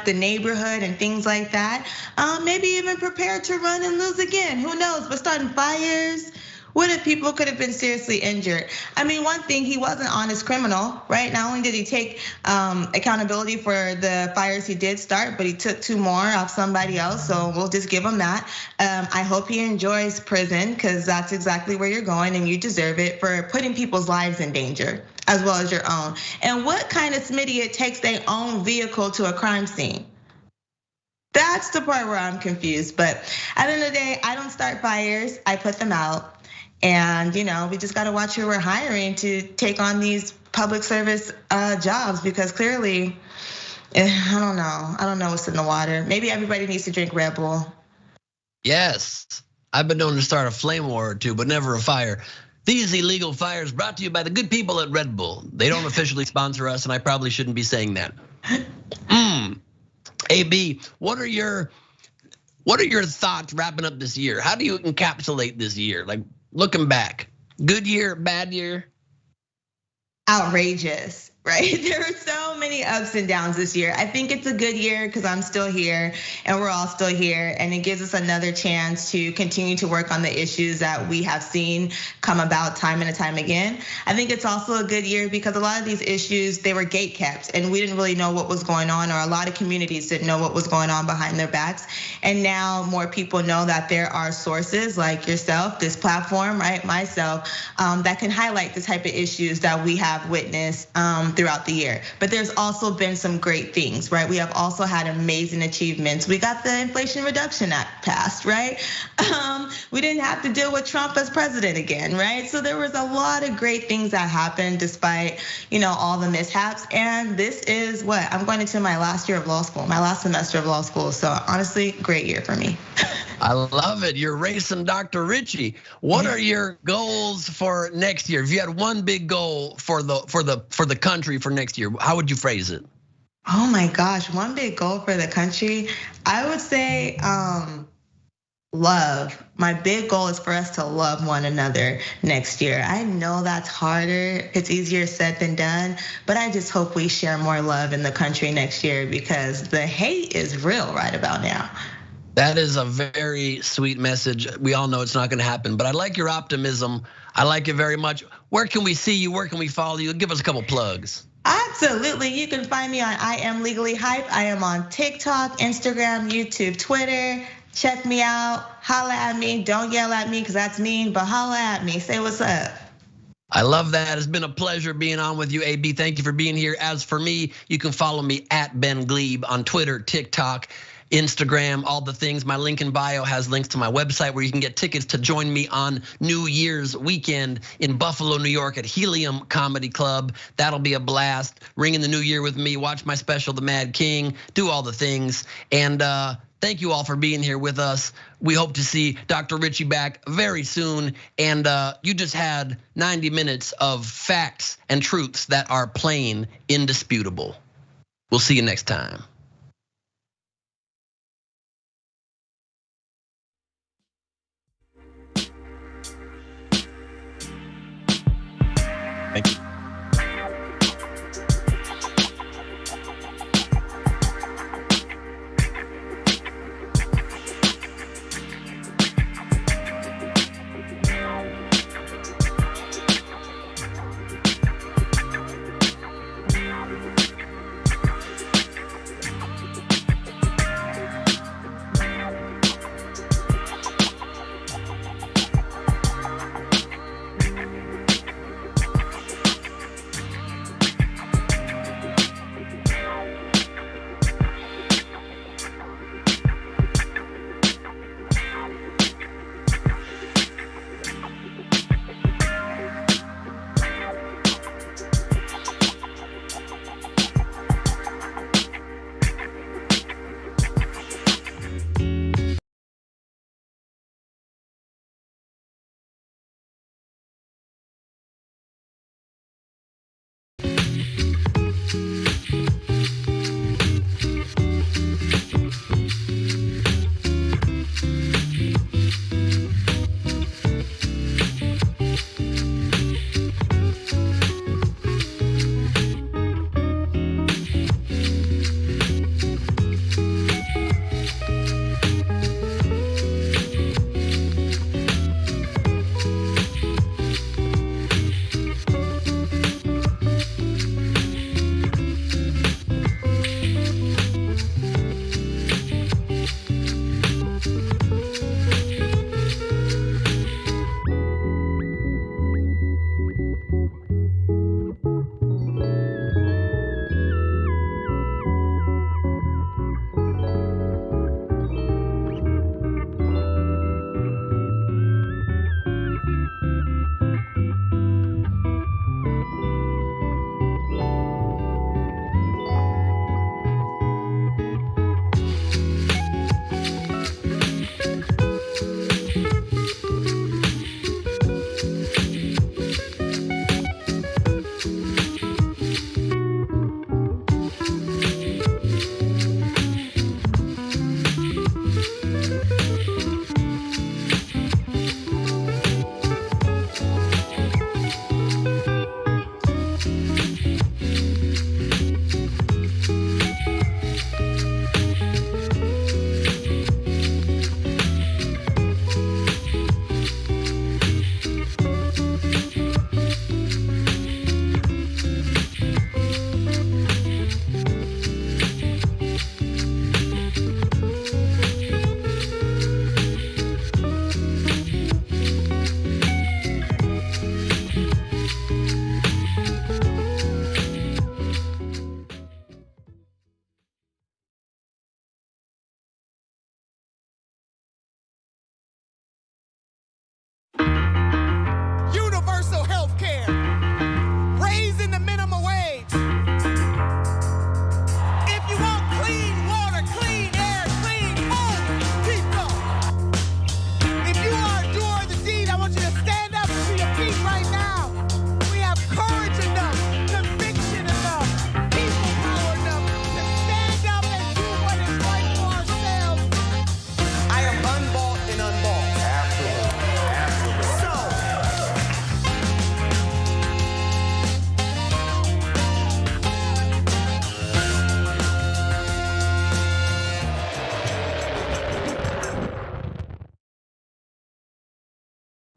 the neighborhood and things like that. Maybe even prepared to run and lose again. Who knows? But starting fires. What if people could have been seriously injured? I mean, one thing, he wasn't an honest criminal, right? Not only did he take accountability for the fires he did start, but he took 2 more off somebody else. So we'll just give him that. I hope he enjoys prison, because that's exactly where you're going and you deserve it for putting people's lives in danger, as well as your own. And what kind of Smitty takes their own vehicle to a crime scene? That's the part where I'm confused. But at the end of the day, I don't start fires, I put them out. And we just gotta watch who we're hiring to take on these public service jobs, because clearly, I don't know what's in the water. Maybe everybody needs to drink Red Bull. Yes, I've been known to start a flame war or two, but never a fire. These illegal fires brought to you by the good people at Red Bull. They don't officially sponsor us, and I probably shouldn't be saying that. AB, what are your thoughts wrapping up this year? How do you encapsulate this year? Like, looking back, good year, bad year? Outrageous, right? There were so many ups and downs this year. I think it's a good year because I'm still here and we're all still here, and it gives us another chance to continue to work on the issues that we have seen come about time and time again. I think it's also a good year because a lot of these issues, they were gate kept and we didn't really know what was going on, or a lot of communities didn't know what was going on behind their backs. And now more people know that there are sources like yourself, this platform, right, myself, that can highlight the type of issues that we have witnessed throughout the year. But there's also been some great things, right? We have also had amazing achievements. We got the Inflation Reduction Act passed, right? We didn't have to deal with Trump as president again, right? So there was a lot of great things that happened despite, all the mishaps. And this is what I'm going into my last year of law school, my last semester of law school. So honestly, great year for me. I love it. You're racing Dr. Richie. What are your goals for next year? If you had one big goal for the country for next year, how would you phrase it? Oh my gosh, one big goal for the country. I would say love. My big goal is for us to love one another next year. I know that's harder. It's easier said than done, but I just hope we share more love in the country next year, because the hate is real right about now. That is a very sweet message. We all know it's not gonna happen, but I like your optimism. I like it very much. Where can we see you? Where can we follow you? Give us a couple plugs. Absolutely, you can find me on I Am Legally Hype. I am on TikTok, Instagram, YouTube, Twitter. Check me out, holla at me. Don't yell at me because that's mean, but holla at me, say what's up. I love that. It's been a pleasure being on with you, AB. Thank you for being here. As for me, you can follow me at Ben Glebe on Twitter, TikTok, Instagram, all the things. My link in bio has links to my website where you can get tickets to join me on New Year's weekend in Buffalo, New York at Helium Comedy Club. That'll be a blast. Ring in the new year with me, watch my special, The Mad King, do all the things. And thank you all for being here with us. We hope to see Dr. Richie back very soon. And you just had 90 minutes of facts and truths that are plain indisputable. We'll see you next time. Thank you.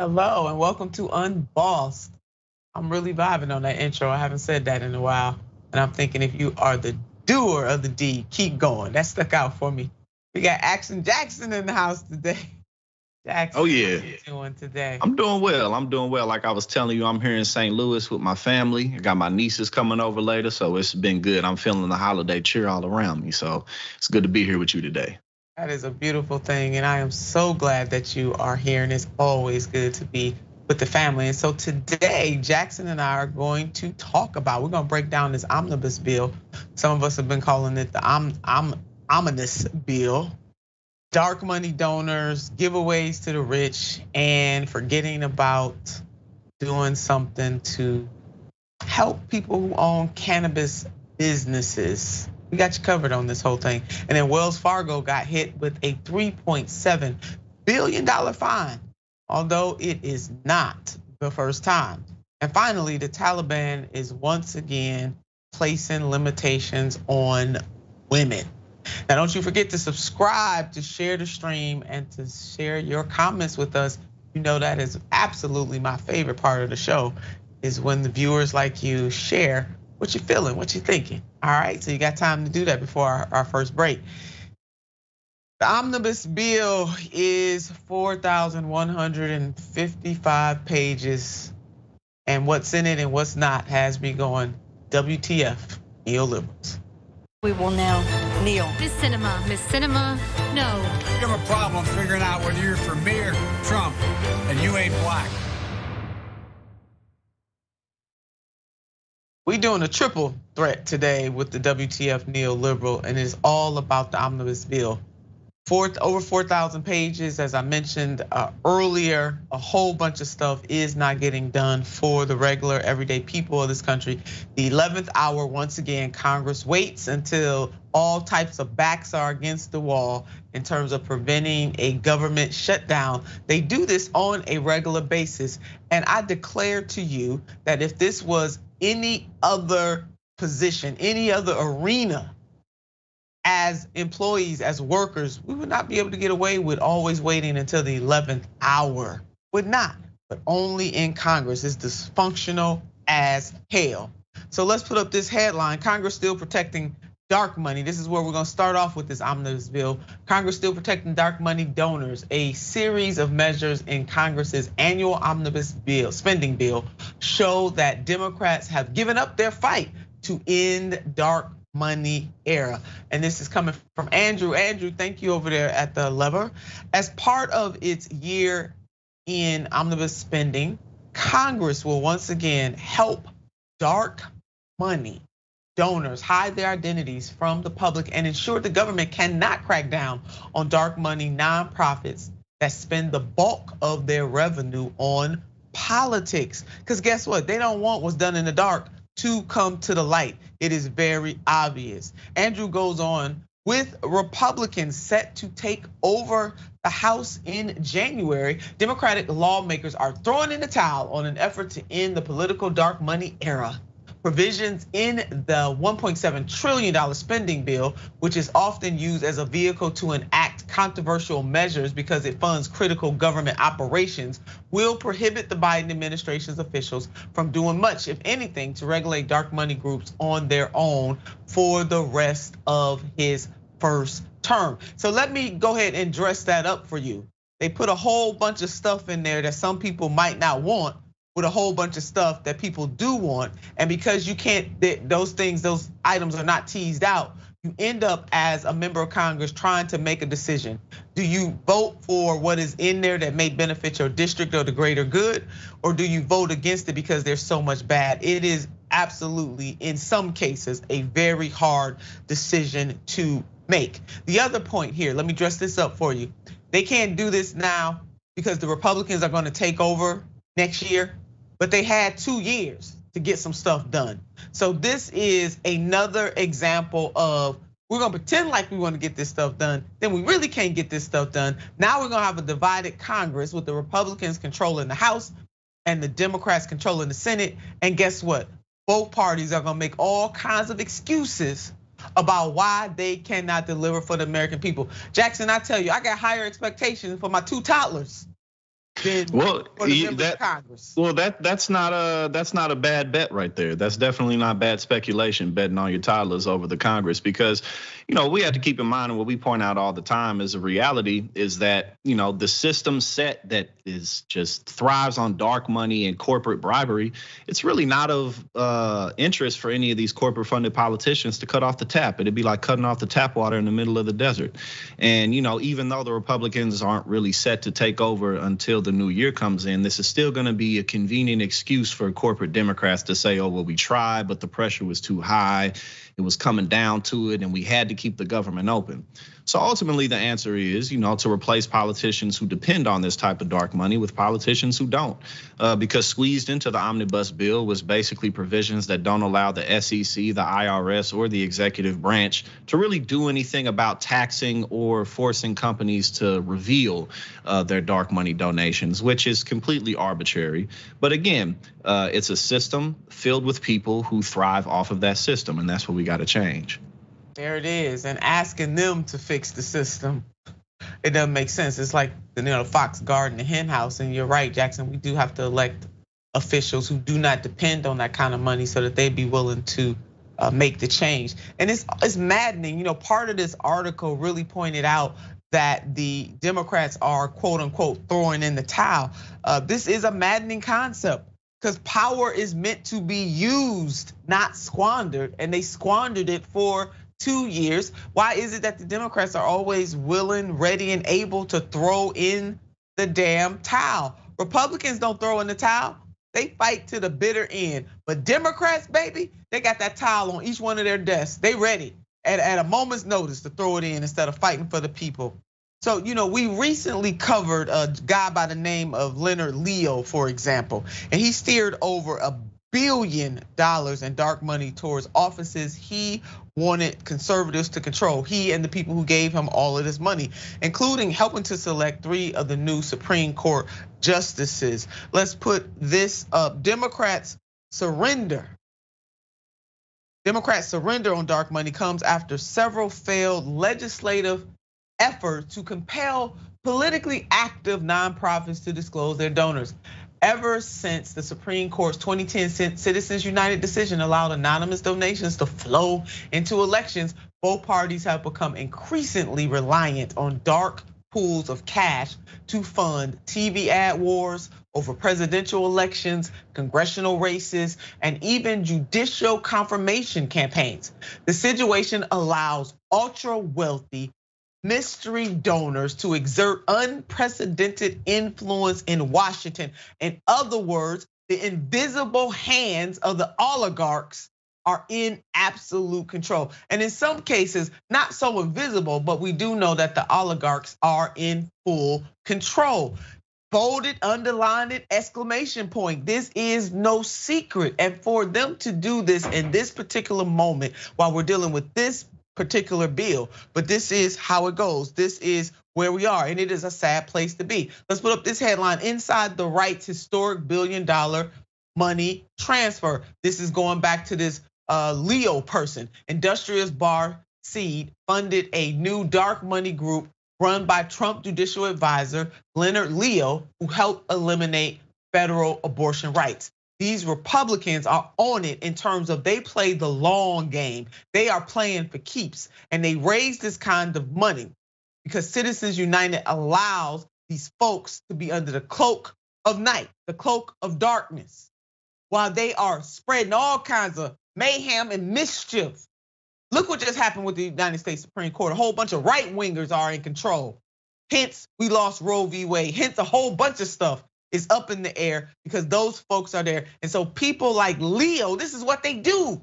Hello and welcome to Unbossed. I'm really vibing on that intro. I haven't said that in a while. And I'm thinking if you are the doer of the deed, keep going. That stuck out for me. We got Action Jackson in the house today. Jackson, Oh yeah. how you doing today? I'm doing well. I'm doing well. Like I was telling you, I'm here in St. Louis with my family. I got my nieces coming over later, so it's been good. I'm feeling the holiday cheer all around me. So it's good to be here with you today. That is a beautiful thing, and I am so glad that you are here, and it's always good to be with the family. And so today, Jackson and I are going to talk about, we're gonna break down this omnibus bill. Some of us have been calling it the ominous bill. Dark money donors, giveaways to the rich, and forgetting about doing something to help people who own cannabis businesses. We got you covered on this whole thing. And then Wells Fargo got hit with a $3.7 billion fine, although it is not the first time. And finally, the Taliban is once again placing limitations on women. Now, don't you forget to subscribe, to share the stream, and to share your comments with us. You know that is absolutely my favorite part of the show, is when the viewers like you share what you're feeling, what you're thinking. All right, so you got time to do that before our first break. The omnibus bill is 4,155 pages, and what's in it and what's not has me going WTF, neoliberals. We will now kneel. Miss Cinema, no. You have a problem figuring out whether you're for me or Trump, and you ain't black. We doing a triple threat today with the WTF neoliberal, and it's all about the omnibus bill. Over 4,000 pages, as I mentioned earlier, a whole bunch of stuff is not getting done for the regular everyday people of this country. The 11th hour, once again, Congress waits until all types of backs are against the wall in terms of preventing a government shutdown. They do this on a regular basis. And I declare to you that if this was any other position, any other arena, as employees, as workers, we would not be able to get away with always waiting until the 11th hour. Would not, but only in Congress. It's dysfunctional as hell. So let's put up this headline: Congress still protecting dark money. This is where we're gonna start off with this omnibus bill. Congress still protecting dark money donors. A series of measures in Congress's annual omnibus bill, spending bill, show that Democrats have given up their fight to end dark money era. And this is coming from Andrew. Andrew, thank you over there at the lever. As part of its year in omnibus spending, Congress will once again help dark money donors hide their identities from the public and ensure the government cannot crack down on dark money nonprofits that spend the bulk of their revenue on politics. Because guess what? They don't want what's done in the dark to come to the light. It is very obvious. Andrew goes on, with Republicans set to take over the House in January, Democratic lawmakers are throwing in the towel on an effort to end the political dark money era. Provisions in the $1.7 trillion spending bill, which is often used as a vehicle to enact controversial measures because it funds critical government operations, will prohibit the Biden administration's officials from doing much, if anything, to regulate dark money groups on their own for the rest of his first term. So let me go ahead and dress that up for you. They put a whole bunch of stuff in there that some people might not want, with a whole bunch of stuff that people do want. And because you can't, those items are not teased out, you end up as a member of Congress trying to make a decision. Do you vote for what is in there that may benefit your district or the greater good? Or do you vote against it because there's so much bad? It is absolutely, in some cases, a very hard decision to make. The other point here, let me dress this up for you. They can't do this now because the Republicans are gonna take over next year, but they had 2 years to get some stuff done. So this is another example of, we're gonna pretend like we wanna get this stuff done, then we really can't get this stuff done. Now we're gonna have a divided Congress with the Republicans controlling the House and the Democrats controlling the Senate. And guess what? Both parties are gonna make all kinds of excuses about why they cannot deliver for the American people. Jackson, I tell you, I got higher expectations for my 2 toddlers than Well, for the members of Congress. Well, that's not a bad bet right there. That's definitely not bad speculation, betting on your toddlers over the Congress, because we have to keep in mind, and what we point out all the time is a reality is that the system set that is just thrives on dark money and corporate bribery. It's really not of interest for any of these corporate funded politicians to cut off the tap. It'd be like cutting off the tap water in the middle of the desert. And even though the Republicans aren't really set to take over until the new year comes in, this is still going to be a convenient excuse for corporate Democrats to say, oh, well, we tried, but the pressure was too high. It was coming down to it, and we had to keep the government open. So ultimately, the answer is, to replace politicians who depend on this type of dark money with politicians who don't. Because squeezed into the Omnibus bill was basically provisions that don't allow the SEC, the IRS, or the executive branch to really do anything about taxing or forcing companies to reveal their dark money donations, which is completely arbitrary. But again, it's a system filled with people who thrive off of that system, and that's what we got to change. There it is, and asking them to fix the system, it doesn't make sense. It's like the fox guarding the hen house, and you're right, Jackson. We do have to elect officials who do not depend on that kind of money, so that they'd be willing to make the change. And it's maddening. Part of this article really pointed out that the Democrats are quote unquote throwing in the towel. This is a maddening concept, because power is meant to be used, not squandered, and they squandered it for 2 years. Why is it that the Democrats are always willing, ready, and able to throw in the damn towel? Republicans don't throw in the towel. They fight to the bitter end. But Democrats, baby, they got that towel on each one of their desks. They ready at a moment's notice to throw it in instead of fighting for the people. So, we recently covered a guy by the name of Leonard Leo, for example, and he steered over $1 billion in dark money towards offices he wanted conservatives to control. He and the people who gave him all of this money, including helping to select 3 of the new Supreme Court justices. Let's put this up. Democrats' surrender on dark money comes after several failed legislative efforts to compel politically active nonprofits to disclose their donors. Ever since the Supreme Court's 2010 Citizens United decision allowed anonymous donations to flow into elections, both parties have become increasingly reliant on dark pools of cash to fund TV ad wars over presidential elections, congressional races, and even judicial confirmation campaigns. The situation allows ultra wealthy mystery donors to exert unprecedented influence in Washington. In other words, the invisible hands of the oligarchs are in absolute control. And in some cases, not so invisible, but we do know that the oligarchs are in full control. Bolded, underlined it, exclamation point. This is no secret. And for them to do this in this particular moment, while we're dealing with this particular bill, but this is how it goes. This is where we are, and it is a sad place to be. Let's put up this headline: Inside the Right's historic $1 billion money transfer. This is going back to this Leo person. Industrious Bar Seed funded a new dark money group run by Trump judicial advisor Leonard Leo, who helped eliminate federal abortion rights. These Republicans are on it in terms of they play the long game. They are playing for keeps, and they raise this kind of money because Citizens United allows these folks to be under the cloak of night, the cloak of darkness, while they are spreading all kinds of mayhem and mischief. Look what just happened with the United States Supreme Court. A whole bunch of right wingers are in control. Hence, we lost Roe v. Wade. Hence, a whole bunch of stuff is up in the air because those folks are there. And so people like Leo, this is what they do.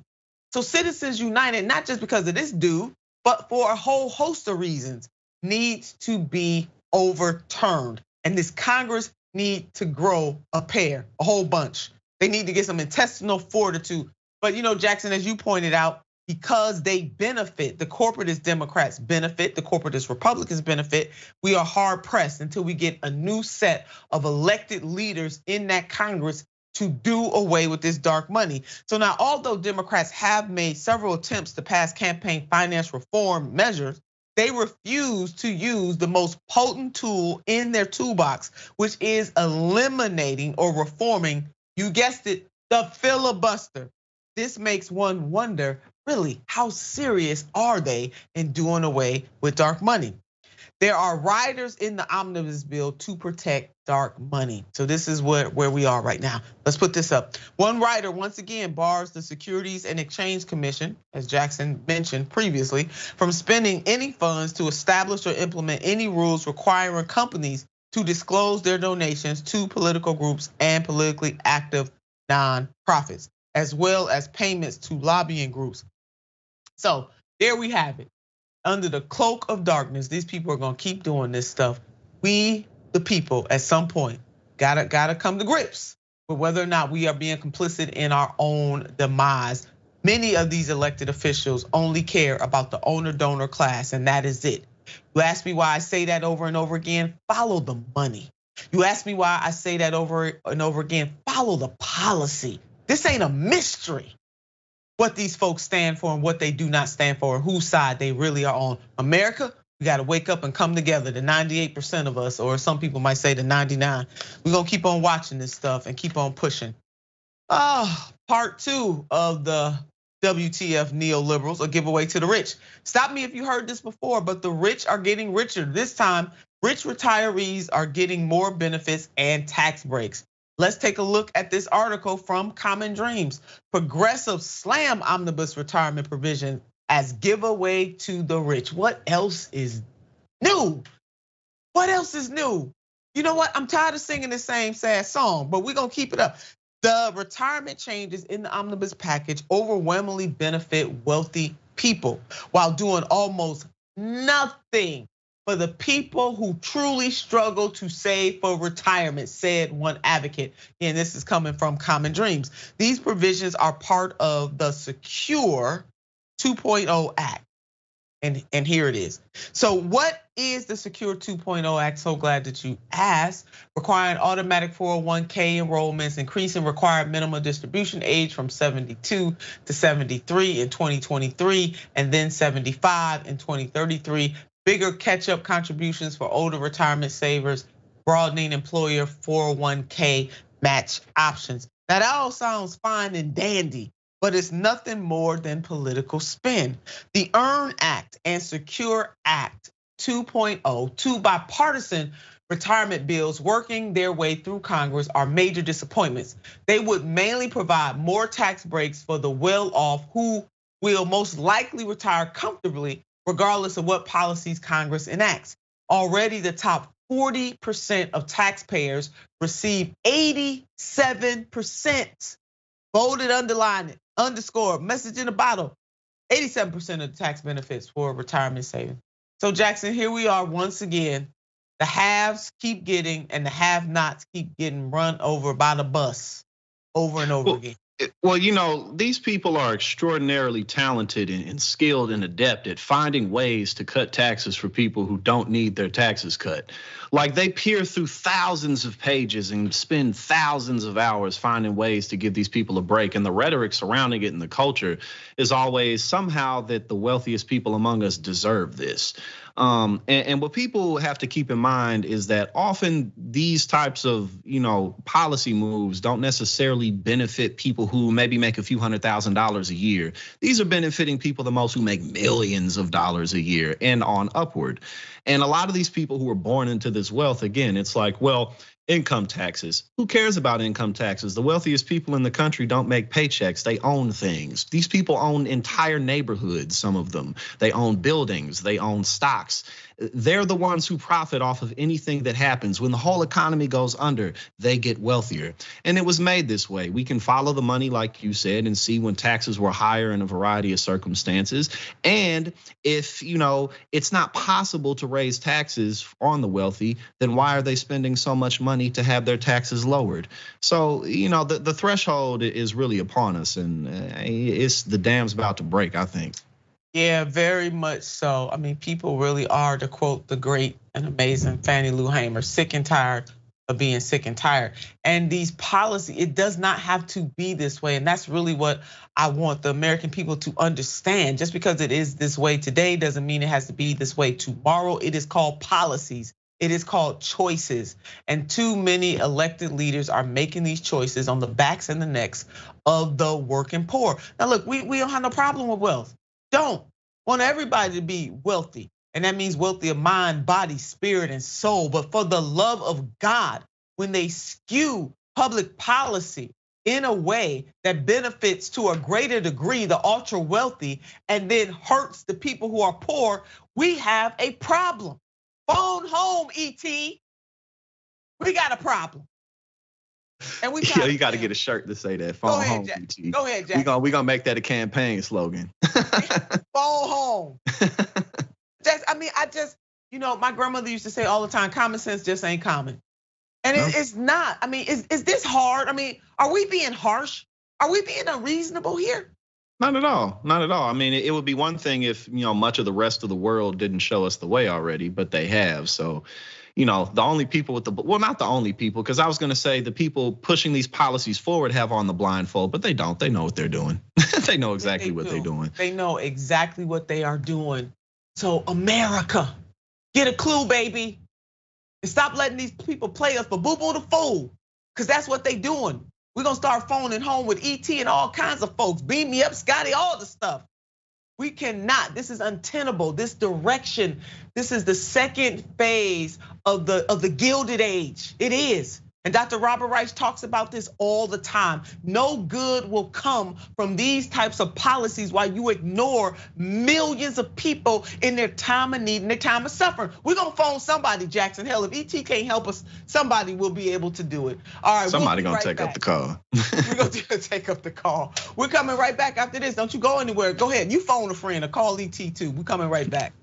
So Citizens United, not just because of this dude, but for a whole host of reasons, needs to be overturned. And this Congress need to grow a pair, a whole bunch. They need to get some intestinal fortitude. But Jackson, as you pointed out, because they benefit, the corporatist Democrats benefit, the corporatist Republicans benefit, we are hard pressed until we get a new set of elected leaders in that Congress to do away with this dark money. So now, although Democrats have made several attempts to pass campaign finance reform measures, They refuse to use the most potent tool in their toolbox, which is eliminating or reforming, you guessed it, the filibuster. This makes one wonder, really, how serious are they in doing away with dark money? There are riders in the Omnibus bill to protect dark money. So this is where we are right now. Let's put this up. One rider, once again, bars the Securities and Exchange Commission, as Jackson mentioned previously, from spending any funds to establish or implement any rules requiring companies to disclose their donations to political groups and politically active nonprofits, as well as payments to lobbying groups. So there we have it. Under the cloak of darkness, these people are gonna keep doing this stuff. We, the people, at some point, gotta come to grips with whether or not we are being complicit in our own demise. Many of these elected officials only care about the owner-donor class, and that is it. You ask me why I say that over and over again, follow the money. You ask me why I say that over and over again, follow the policy. This ain't a mystery what these folks stand for and what they do not stand for and whose side they really are on. America, we gotta wake up and come together, the 98% of us, or some people might say the 99. We're gonna keep on watching this stuff and keep on pushing. Part 2 of the WTF neoliberals, a giveaway to the rich. Stop me if you heard this before, but the rich are getting richer. This time, rich retirees are getting more benefits and tax breaks. Let's take a look at this article from Common Dreams. Progressives slam omnibus retirement provision as giveaway to the rich. What else is new? What else is new? You know what? I'm tired of singing the same sad song, but we're gonna keep it up. The retirement changes in the omnibus package overwhelmingly benefit wealthy people while doing almost nothing for the people who truly struggle to save for retirement, said one advocate. And this is coming from Common Dreams. These provisions are part of the Secure 2.0 Act. And here it is. So what is the Secure 2.0 Act? So glad that you asked. Requiring automatic 401k enrollments, increasing required minimum distribution age from 72 to 73 in 2023, and then 75 in 2033. Bigger catch-up contributions for older retirement savers, broadening employer 401k match options. Now that all sounds fine and dandy, but it's nothing more than political spin. The EARN Act and Secure Act 2.0, two bipartisan retirement bills working their way through Congress, are major disappointments. They would mainly provide more tax breaks for the well-off who will most likely retire comfortably regardless of what policies Congress enacts. Already the top 40% of taxpayers receive 87%, bolded, underlined, underscore, message in a bottle, 87% of the tax benefits for retirement savings. So Jackson, here we are once again. The haves keep getting and the have-nots keep getting run over by the bus over and over again. Well, you know, these people are extraordinarily talented and skilled and adept at finding ways to cut taxes for people who don't need their taxes cut. Like they peer through thousands of pages and spend thousands of hours finding ways to give these people a break. And the rhetoric surrounding it and the culture is always somehow that the wealthiest people among us deserve this. And what people have to keep in mind is that often these types of, policy moves don't necessarily benefit people who maybe make a few $100,000 a year. These are benefiting people the most who make millions of dollars a year and on upward. And a lot of these people who are born into this wealth, again, it's like, well, income taxes. Who cares about income taxes? The wealthiest people in the country don't make paychecks, they own things. These people own entire neighborhoods, some of them. They own buildings, they own stocks. They're the ones who profit off of anything that happens. When the whole economy goes under, they get wealthier. And it was made this way. We can follow the money, like you said, and see when taxes were higher in a variety of circumstances. And if, it's not possible to raise taxes on the wealthy, then why are they spending so much money to have their taxes lowered? So, the threshold is really upon us, and it's the dam's about to break, I think. Yeah, very much so. I mean, people really are, to quote the great and amazing Fannie Lou Hamer, sick and tired of being sick and tired. And these policies, it does not have to be this way. And that's really what I want the American people to understand. Just because it is this way today doesn't mean it has to be this way tomorrow. It is called policies. It is called choices. And too many elected leaders are making these choices on the backs and the necks of the working poor. Now look, we don't have no problem with wealth. Don't want everybody to be wealthy. And that means wealthy of mind, body, spirit, and soul. But for the love of God, when they skew public policy in a way that benefits to a greater degree the ultra wealthy and then hurts the people who are poor, we have a problem. Phone home, ET. We got a problem. And we yeah, you got to get a shirt to say that. Phone home, ET. Go ahead, Jack. We gonna make that a campaign slogan. Phone home. My grandmother used to say all the time, common sense just ain't common. And it's not. I mean, is this hard? I mean, are we being harsh? Are we being unreasonable here? Not at all. Not at all. I mean, it would be one thing if, much of the rest of the world didn't show us the way already, but they have. So, the only people not the only people, because I was gonna say the people pushing these policies forward have on the blindfold, but they don't. They know what they're doing. They know exactly what they're doing. They know exactly what they are doing. So America, get a clue, baby. And stop letting these people play us for boo-boo the fool. Because that's what they doing. We're gonna start phoning home with ET and all kinds of folks. Beam me up, Scotty, all the stuff. We cannot, this is untenable. This direction, this is the second phase of the Gilded Age. It is. And Dr. Robert Reich talks about this all the time. No good will come from these types of policies while you ignore millions of people in their time of need and their time of suffering. We're gonna phone somebody, Jackson. Hell, if ET can't help us, somebody will be able to do it. All right, somebody gonna take up the call. We're gonna take up the call. We're coming right back after this. Don't you go anywhere. Go ahead, you phone a friend or call ET too. We're coming right back.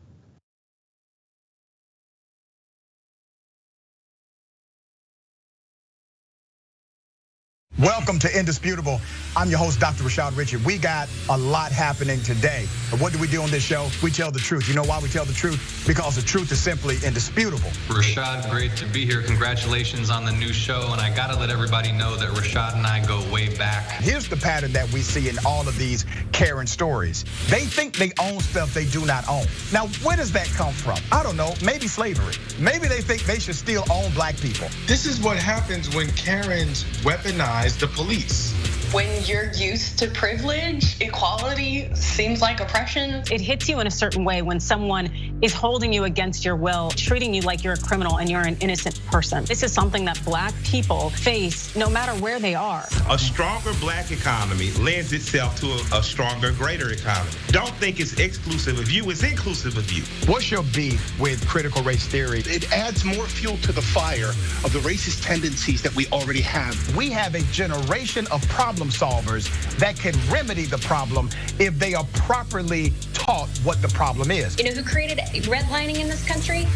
Welcome to Indisputable. I'm your host, Dr. Rashad Richard. We got a lot happening today. But what do we do on this show? We tell the truth. You know why we tell the truth? Because the truth is simply indisputable. Rashad, great to be here. Congratulations on the new show. And I gotta let everybody know that Rashad and I go way back. Here's the pattern that we see in all of these Karen stories. They think they own stuff they do not own. Now, where does that come from? I don't know, maybe slavery. Maybe they think they should still own black people. This is what happens when Karens weaponize the police. When you're used to privilege, equality seems like oppression. It hits you in a certain way when someone is holding you against your will, treating you like you're a criminal and you're an innocent person. This is something that black people face no matter where they are. A stronger black economy lends itself to a stronger, greater economy. Don't think it's exclusive of you, it's inclusive of you. What's your beef with critical race theory? It adds more fuel to the fire of the racist tendencies that we already have. We have a generation of problem solvers that can remedy the problem if they are properly taught what the problem is. You know who created redlining in this country?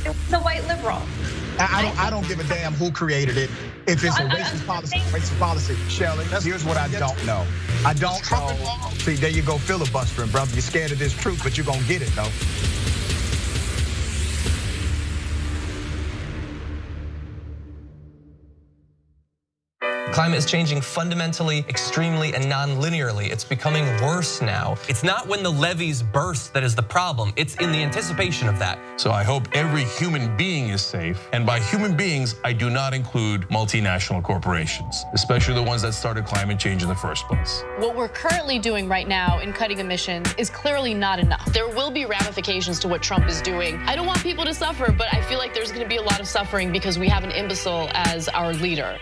It was the white liberal. I don't give a damn who created it. If it's a racist policy, Shelley, here's what I don't know. I don't know. See, there you go filibustering, brother. You're scared of this truth, but you're gonna get it, though. Climate is changing fundamentally, extremely, and non-linearly. It's becoming worse now. It's not when the levees burst that is the problem. It's in the anticipation of that. So I hope every human being is safe. And by human beings, I do not include multinational corporations, especially the ones that started climate change in the first place. What we're currently doing right now in cutting emissions is clearly not enough. There will be ramifications to what Trump is doing. I don't want people to suffer, but I feel like there's gonna be a lot of suffering because we have an imbecile as our leader.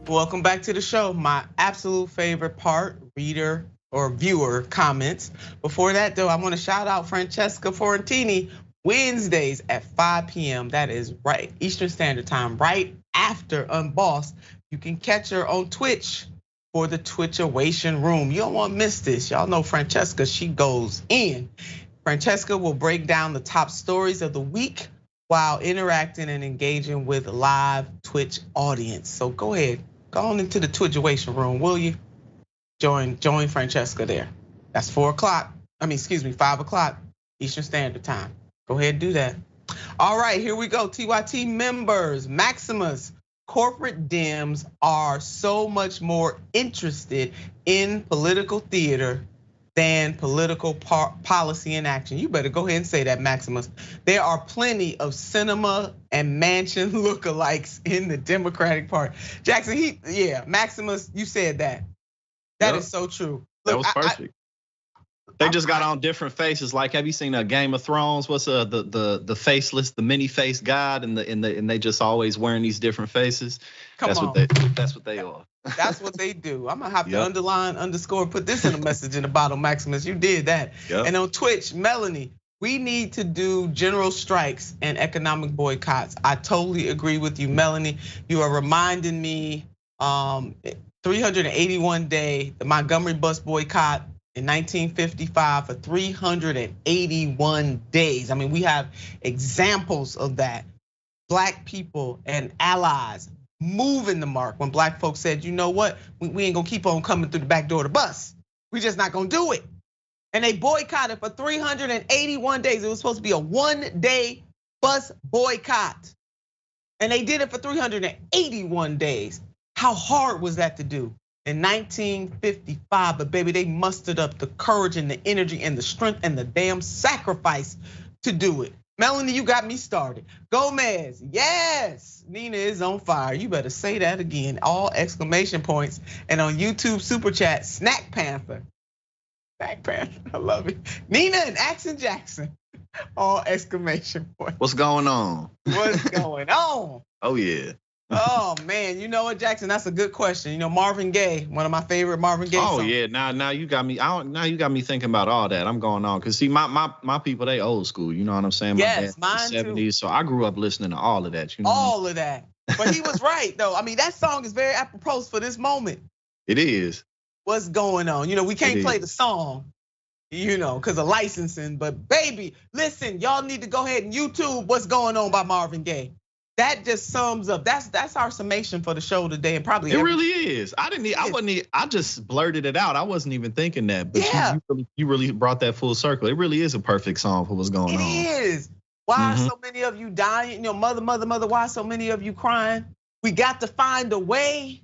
Welcome back to the show. My absolute favorite part, reader or viewer comments. Before that though, I want to shout out Francesca Forentini, Wednesdays at 5 p.m. That is right, Eastern Standard Time, right after Unbossed. You can catch her on Twitch for the Twitchawation Room. You don't want to miss this. Y'all know Francesca, she goes in. Francesca will break down the top stories of the week while interacting and engaging with live Twitch audience. So go ahead, go on into the Twitchation room, will you? Join Francesca there. That's 4 o'clock. 5 o'clock Eastern Standard Time. Go ahead and do that. All right, here we go. TYT members, Maximus. Corporate Dems are so much more interested in political theater than political policy and action. You better go ahead and say that, Maximus. There are plenty of cinema and mansion lookalikes in the Democratic Party. Jackson, Maximus, you said that. That is so true. Look, that was perfect. They just got on different faces. Like, have you seen Game of Thrones? What's the faceless, the many-faced god, and they just always wearing these different faces? That's what they are. That's what they do. I'm gonna have to underline, underscore, put this in a message in the bottom, Maximus. You did that. Yep. And on Twitch, Melanie, we need to do general strikes and economic boycotts. I totally agree with you, Melanie. You are reminding me 381 day, the Montgomery bus boycott in 1955 for 381 days. I mean, we have examples of that. Black people and allies moving the mark when black folks said, you know what, we ain't gonna keep on coming through the back door of the bus. We just not gonna do it. And they boycotted for 381 days. It was supposed to be a 1-day bus boycott. And they did it for 381 days. How hard was that to do? In 1955, but baby, they mustered up the courage and the energy and the strength and the damn sacrifice to do it. Melanie, you got me started. Gomez, yes, Nina is on fire. You better say that again, all exclamation points. And on YouTube Super Chat, Snack Panther, I love it. Nina and Axon Jackson, all exclamation points. What's going on? What's going on? Oh yeah. Oh man, you know what, Jackson? That's a good question. You know, Marvin Gaye, one of my favorite Marvin Gaye songs. Oh yeah, now you got me. Now you got me thinking about all that. I'm going on because see, my people, they old school. You know what I'm saying? Yes, mine 70s, too. So I grew up listening to all of that. You know, all of that. But he was right though. I mean, that song is very apropos for this moment. It is. What's going on? You know, we can't play the song, you know, because of licensing. But baby, listen, y'all need to go ahead and YouTube What's Going On by Marvin Gaye. That just sums up. That's our summation for the show today, and probably it really is. I just blurted it out. I wasn't even thinking that, but you really brought that full circle. It really is a perfect song for what's going on. It is. Why are so many of you dying? You know, mother, why are so many of you crying? We got to find a way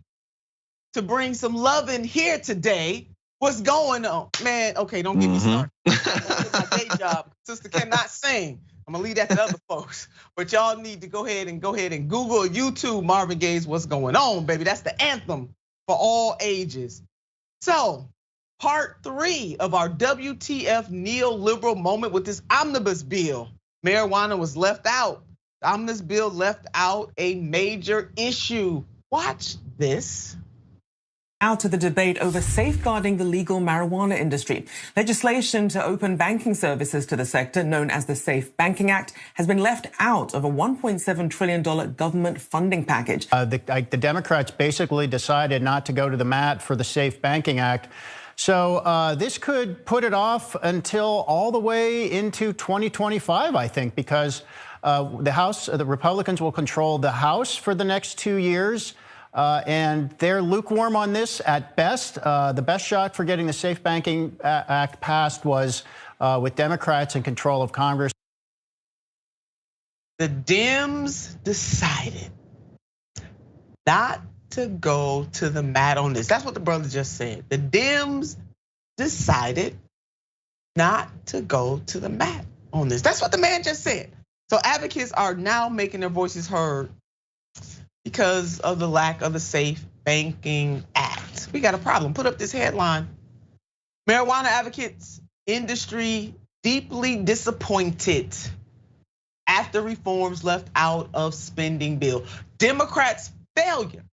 to bring some love in here today. What's going on, man? Okay, don't get me started. My day job, sister cannot sing. I'm gonna leave that to other folks, but y'all need to go ahead and Google YouTube Marvin Gaye's What's Going On, baby. That's the anthem for all ages. So, part 3 of our WTF neoliberal moment with this omnibus bill. Marijuana was left out. The omnibus bill left out a major issue. Watch this. Now to the debate over safeguarding the legal marijuana industry. Legislation to open banking services to the sector, known as the Safe Banking Act, has been left out of a $1.7 trillion government funding package. The Democrats basically decided not to go to the mat for the Safe Banking Act. So this could put it off until all the way into 2025, I think, because the Republicans will control the House for the next 2 years. And they're lukewarm on this at best. The best shot for getting the Safe Banking Act passed was with Democrats in control of Congress. The Dems decided not to go to the mat on this. That's what the brother just said. The Dems decided not to go to the mat on this. That's what the man just said. So advocates are now making their voices heard because of the lack of the Safe Banking Act. We got a problem. Put up this headline. Marijuana advocates industry deeply disappointed after reforms left out of spending bill. Democrats' failure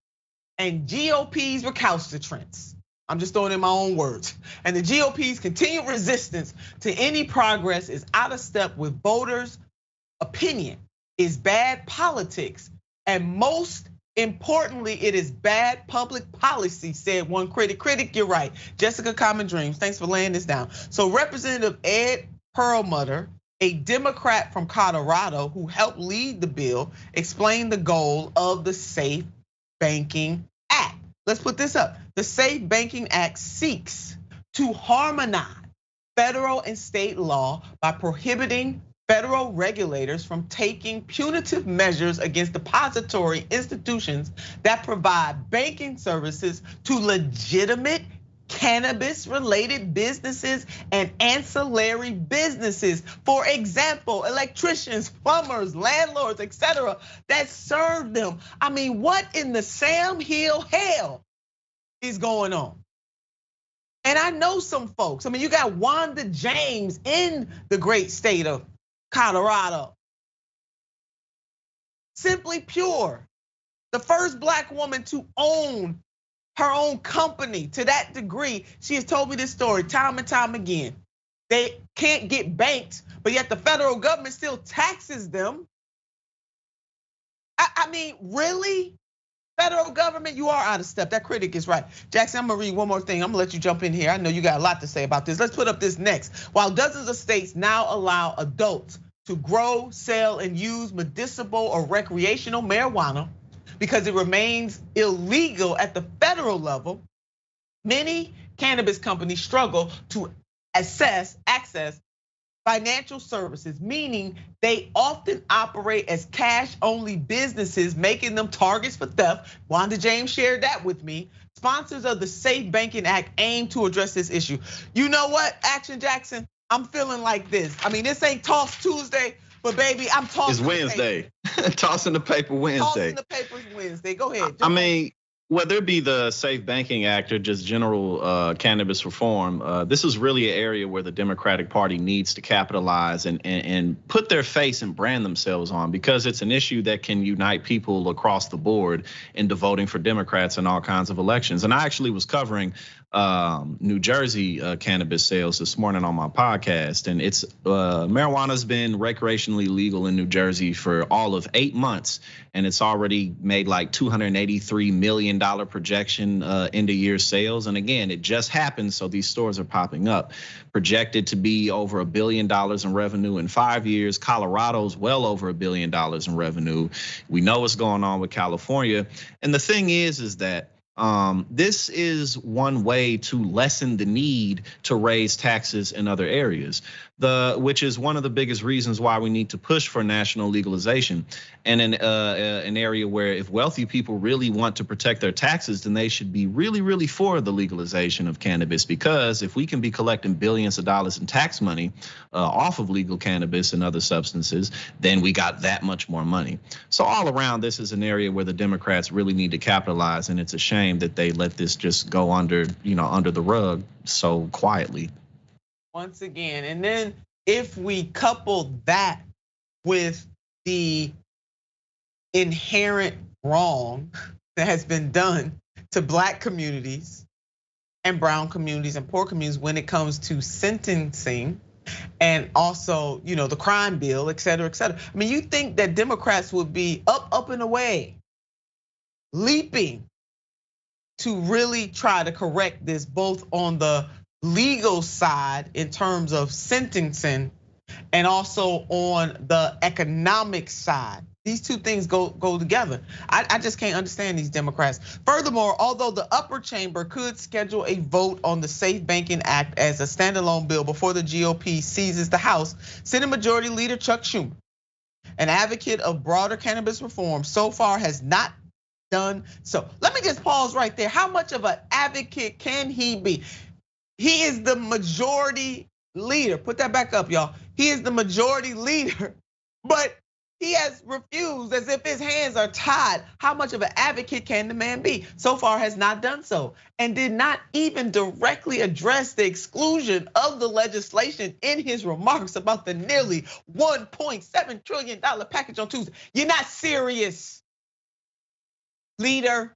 and GOP's recalcitrance. I'm just throwing in my own words. And the GOP's continued resistance to any progress is out of step with voters' opinion, is bad politics. And most importantly, it is bad public policy, said one critic. Critic, you're right. Jessica Common Dreams, thanks for laying this down. So Representative Ed Perlmutter, a Democrat from Colorado who helped lead the bill, explained the goal of the Safe Banking Act. Let's put this up. The Safe Banking Act seeks to harmonize federal and state law by prohibiting federal regulators from taking punitive measures against depository institutions that provide banking services to legitimate cannabis-related businesses and ancillary businesses. For example, electricians, plumbers, landlords, etc., that serve them. I mean, what in the Sam Hill hell is going on? And I know some folks. I mean, you got Wanda James in the great state of Colorado. Simply Pure, the first Black woman to own her own company to that degree. She has told me this story time and time again. They can't get banked, but yet the federal government still taxes them. I mean, really? Federal government, you are out of step. That critic is right. Jackson, I'm gonna read one more thing. I'm gonna let you jump in here. I know you got a lot to say about this. Let's put up this next. While dozens of states now allow adults to grow, sell, and use medicinal or recreational marijuana because it remains illegal at the federal level, many cannabis companies struggle to access financial services, meaning they often operate as cash-only businesses, making them targets for theft. Wanda James shared that with me. Sponsors of the Safe Banking Act aim to address this issue. You know what, Action Jackson? I'm feeling like this. I mean, this ain't Toss Tuesday, but baby, I'm tossing. It's Wednesday. Tossing the paper Wednesday. Tossing the papers Wednesday. Go ahead. I mean, whether it be the Safe Banking Act or just general cannabis reform, this is really an area where the Democratic Party needs to capitalize and put their face and brand themselves on, because it's an issue that can unite people across the board into voting for Democrats in all kinds of elections. And I actually was covering New Jersey cannabis sales this morning on my podcast, and it's marijuana's been recreationally legal in New Jersey for all of 8 months, and it's already made like $283 million projection end of year sales. And again, it just happened, so these stores are popping up. Projected to be over $1 billion in revenue in 5 years. Colorado's well over $1 billion in revenue. We know what's going on with California, and the thing is that this is one way to lessen the need to raise taxes in other areas, which is one of the biggest reasons why we need to push for national legalization. And in an area where if wealthy people really want to protect their taxes, then they should be really, really for the legalization of cannabis. Because if we can be collecting billions of dollars in tax money off of legal cannabis and other substances, then we got that much more money. So all around, this is an area where the Democrats really need to capitalize, and it's a shame that they let this just go under the rug so quietly. Once again, and then if we couple that with the inherent wrong that has been done to Black communities and brown communities and poor communities when it comes to sentencing, and also, the crime bill, et cetera, et cetera. I mean, you think that Democrats would be up and away, leaping to really try to correct this, both on the legal side in terms of sentencing and also on the economic side. These two things go together. I just can't understand these Democrats. Furthermore, although the upper chamber could schedule a vote on the Safe Banking Act as a standalone bill before the GOP seizes the House, Senate Majority Leader Chuck Schumer, an advocate of broader cannabis reform, so far has not done so. Let me just pause right there. How much of an advocate can he be? He is the majority leader. Put that back up, y'all. He is the majority leader, but he has refused, as if his hands are tied. How much of an advocate can the man be? So far has not done so, and did not even directly address the exclusion of the legislation in his remarks about the nearly $1.7 trillion package on Tuesday. You're not serious, leader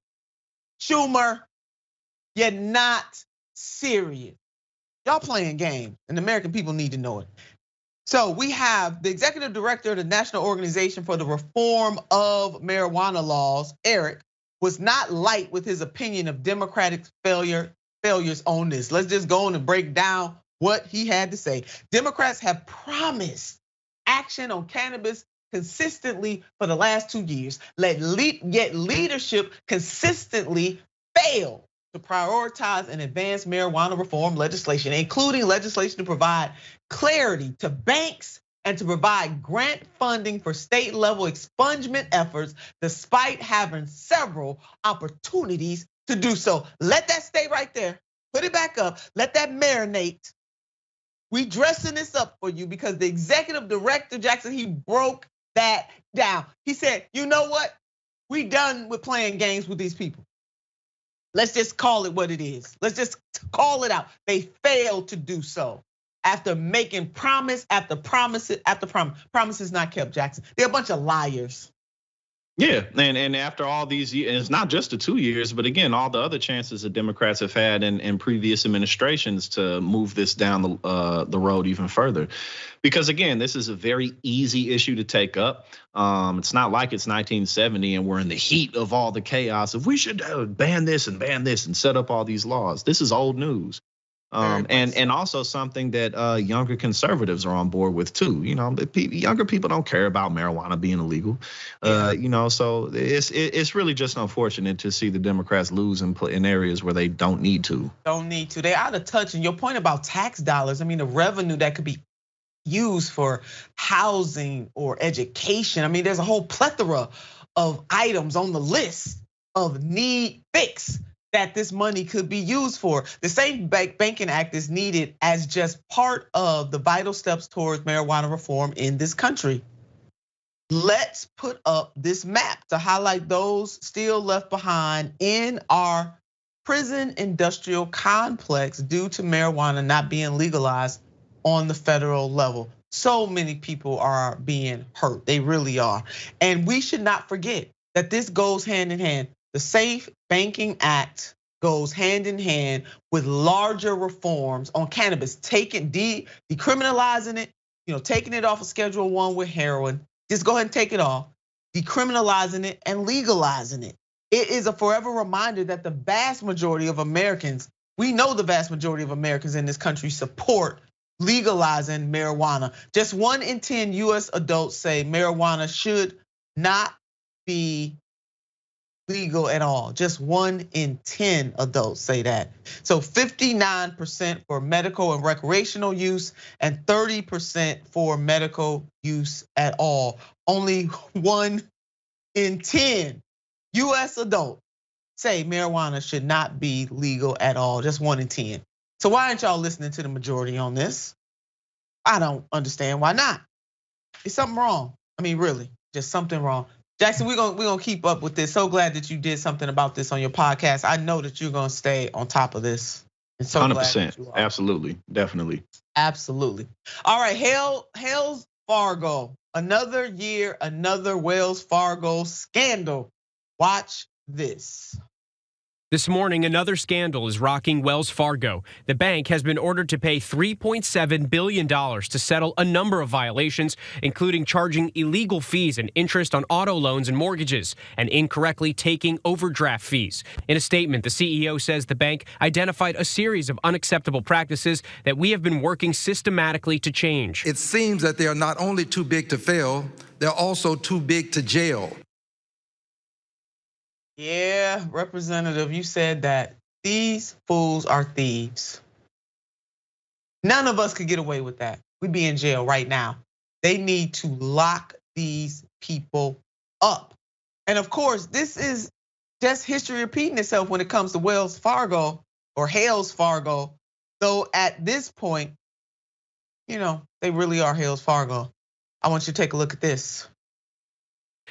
Schumer. You're not serious. Y'all playing games, and the American people need to know it. So we have the executive director of the National Organization for the Reform of Marijuana Laws, Eric, was not light with his opinion of Democratic failures on this. Let's just go on and break down what he had to say. Democrats have promised action on cannabis consistently for the last 2 years, yet leadership consistently failed to prioritize and advance marijuana reform legislation, including legislation to provide clarity to banks and to provide grant funding for state level expungement efforts, despite having several opportunities to do so. Let that stay right there. Put it back up. Let that marinate. We dressing this up for you because the executive director, Jackson, he broke that down. He said, you know what? We done with playing games with these people. Let's just call it what it is. Let's just call it out. They failed to do so after making promise after promise after promise. Promises not kept, Jackson. They're a bunch of liars. Yeah, and after all these years, and it's not just the 2 years, but again, all the other chances that Democrats have had in previous administrations to move this down the road even further. Because again, this is a very easy issue to take up. It's not like it's 1970 and we're in the heat of all the chaos of we should ban this and set up all these laws. This is old news. And also something that younger conservatives are on board with too. You know, younger people don't care about marijuana being illegal. You know, so it's really just unfortunate to see the Democrats lose in areas where they don't need to. Don't need to. They're out of touch. And your point about tax dollars, I mean, the revenue that could be used for housing or education. I mean, there's a whole plethora of items on the list of need fix that this money could be used for. The Safe Banking Act is needed as just part of the vital steps towards marijuana reform in this country. Let's put up this map to highlight those still left behind in our prison industrial complex due to marijuana not being legalized on the federal level. So many people are being hurt, they really are. And we should not forget that this goes hand in hand. The Safe Banking Act goes hand in hand with larger reforms on cannabis, decriminalizing it, taking it off of Schedule 1 with heroin. Just go ahead and take it off, decriminalizing it and legalizing it. It is a forever reminder that the vast majority of Americans, we know the vast majority of Americans in this country support legalizing marijuana. Just 1 in 10 US adults say marijuana should not be legal at all. Just 1 in 10 adults say that. So 59% for medical and recreational use and 30% for medical use at all. Only 1 in 10 US adults say marijuana should not be legal at all. Just 1 in 10. So why aren't y'all listening to the majority on this? I don't understand why not. Is something wrong? I mean, really, just something wrong. Jackson, we're gonna keep up with this. So glad that you did something about this on your podcast. I know that you're gonna stay on top of this. And so 100%, absolutely, definitely. Absolutely. All right, Wells Fargo. Another year, another Wells Fargo scandal. Watch this. This morning, another scandal is rocking Wells Fargo. The bank has been ordered to pay $3.7 billion to settle a number of violations, including charging illegal fees and interest on auto loans and mortgages, and incorrectly taking overdraft fees. In a statement, the CEO says the bank identified a series of unacceptable practices that we have been working systematically to change. It seems that they are not only too big to fail, they're also too big to jail. Yeah, Representative, you said that these fools are thieves. None of us could get away with that. We'd be in jail right now. They need to lock these people up. And of course, this is just history repeating itself when it comes to Wells Fargo or Hales Fargo. Though at this point, they really are Hales Fargo. I want you to take a look at this.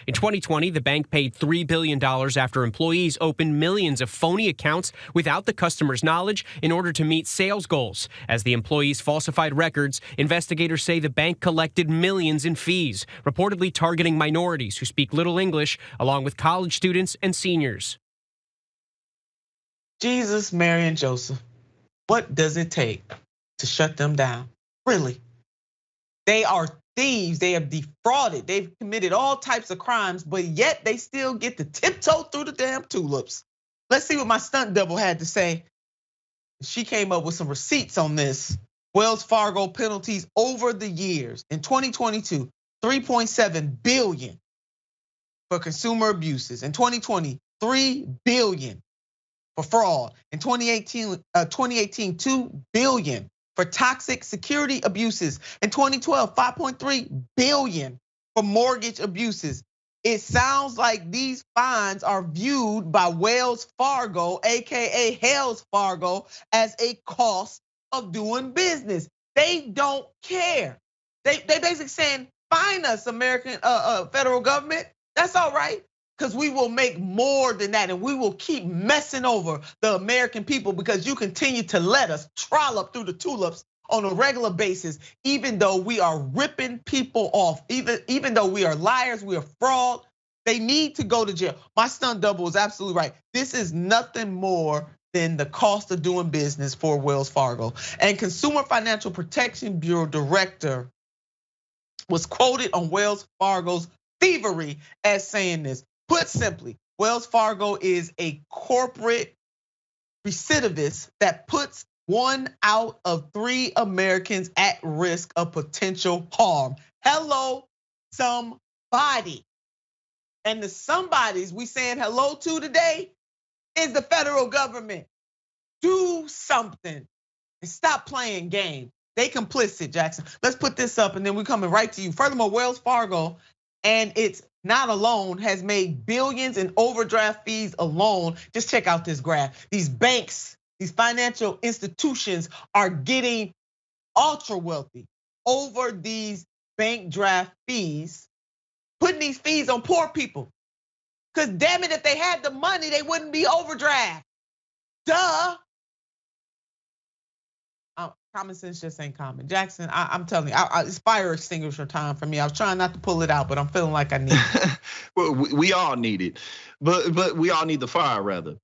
In 2020, the bank paid $3 billion after employees opened millions of phony accounts without the customer's knowledge in order to meet sales goals. As the employees falsified records, investigators say the bank collected millions in fees, reportedly targeting minorities who speak little English, along with college students and seniors. Jesus, Mary, and Joseph, what does it take to shut them down? Really? They are thieves, they have defrauded, they've committed all types of crimes, but yet they still get to tiptoe through the damn tulips. Let's see what my stunt double had to say. She came up with some receipts on this. Wells Fargo penalties over the years. In 2022, 3.7 billion for consumer abuses. In 2020, 3 billion for fraud. In 2018, 2 billion for toxic security abuses. In 2012, 5.3 billion for mortgage abuses. It sounds like these fines are viewed by Wells Fargo, AKA Hells Fargo, as a cost of doing business. They don't care. They basically saying, fine us, American federal government. That's all right, because we will make more than that, and we will keep messing over the American people because you continue to let us trollop through the tulips on a regular basis, even though we are ripping people off, even though we are liars, we are fraud. They need to go to jail. My stunt double is absolutely right. This is nothing more than the cost of doing business for Wells Fargo. And Consumer Financial Protection Bureau director was quoted on Wells Fargo's thievery as saying this. Put simply, Wells Fargo is a corporate recidivist that puts 1 out of 3 Americans at risk of potential harm. Hello, somebody. And the somebodies we saying hello to today is the federal government. Do something and stop playing games. They complicit, Jackson. Let's put this up and then we're coming right to you. Furthermore, Wells Fargo and it's not alone has made billions in overdraft fees alone. Just check out this graph. These banks, these financial institutions are getting ultra wealthy over these bank draft fees, putting these fees on poor people. Because damn it, if they had the money, they wouldn't be overdraft. Duh. Common sense just ain't common. Jackson, I'm telling you, it's fire extinguisher time for me. I was trying not to pull it out, but I'm feeling like I need it. Well, we all need it, but we all need the fire rather.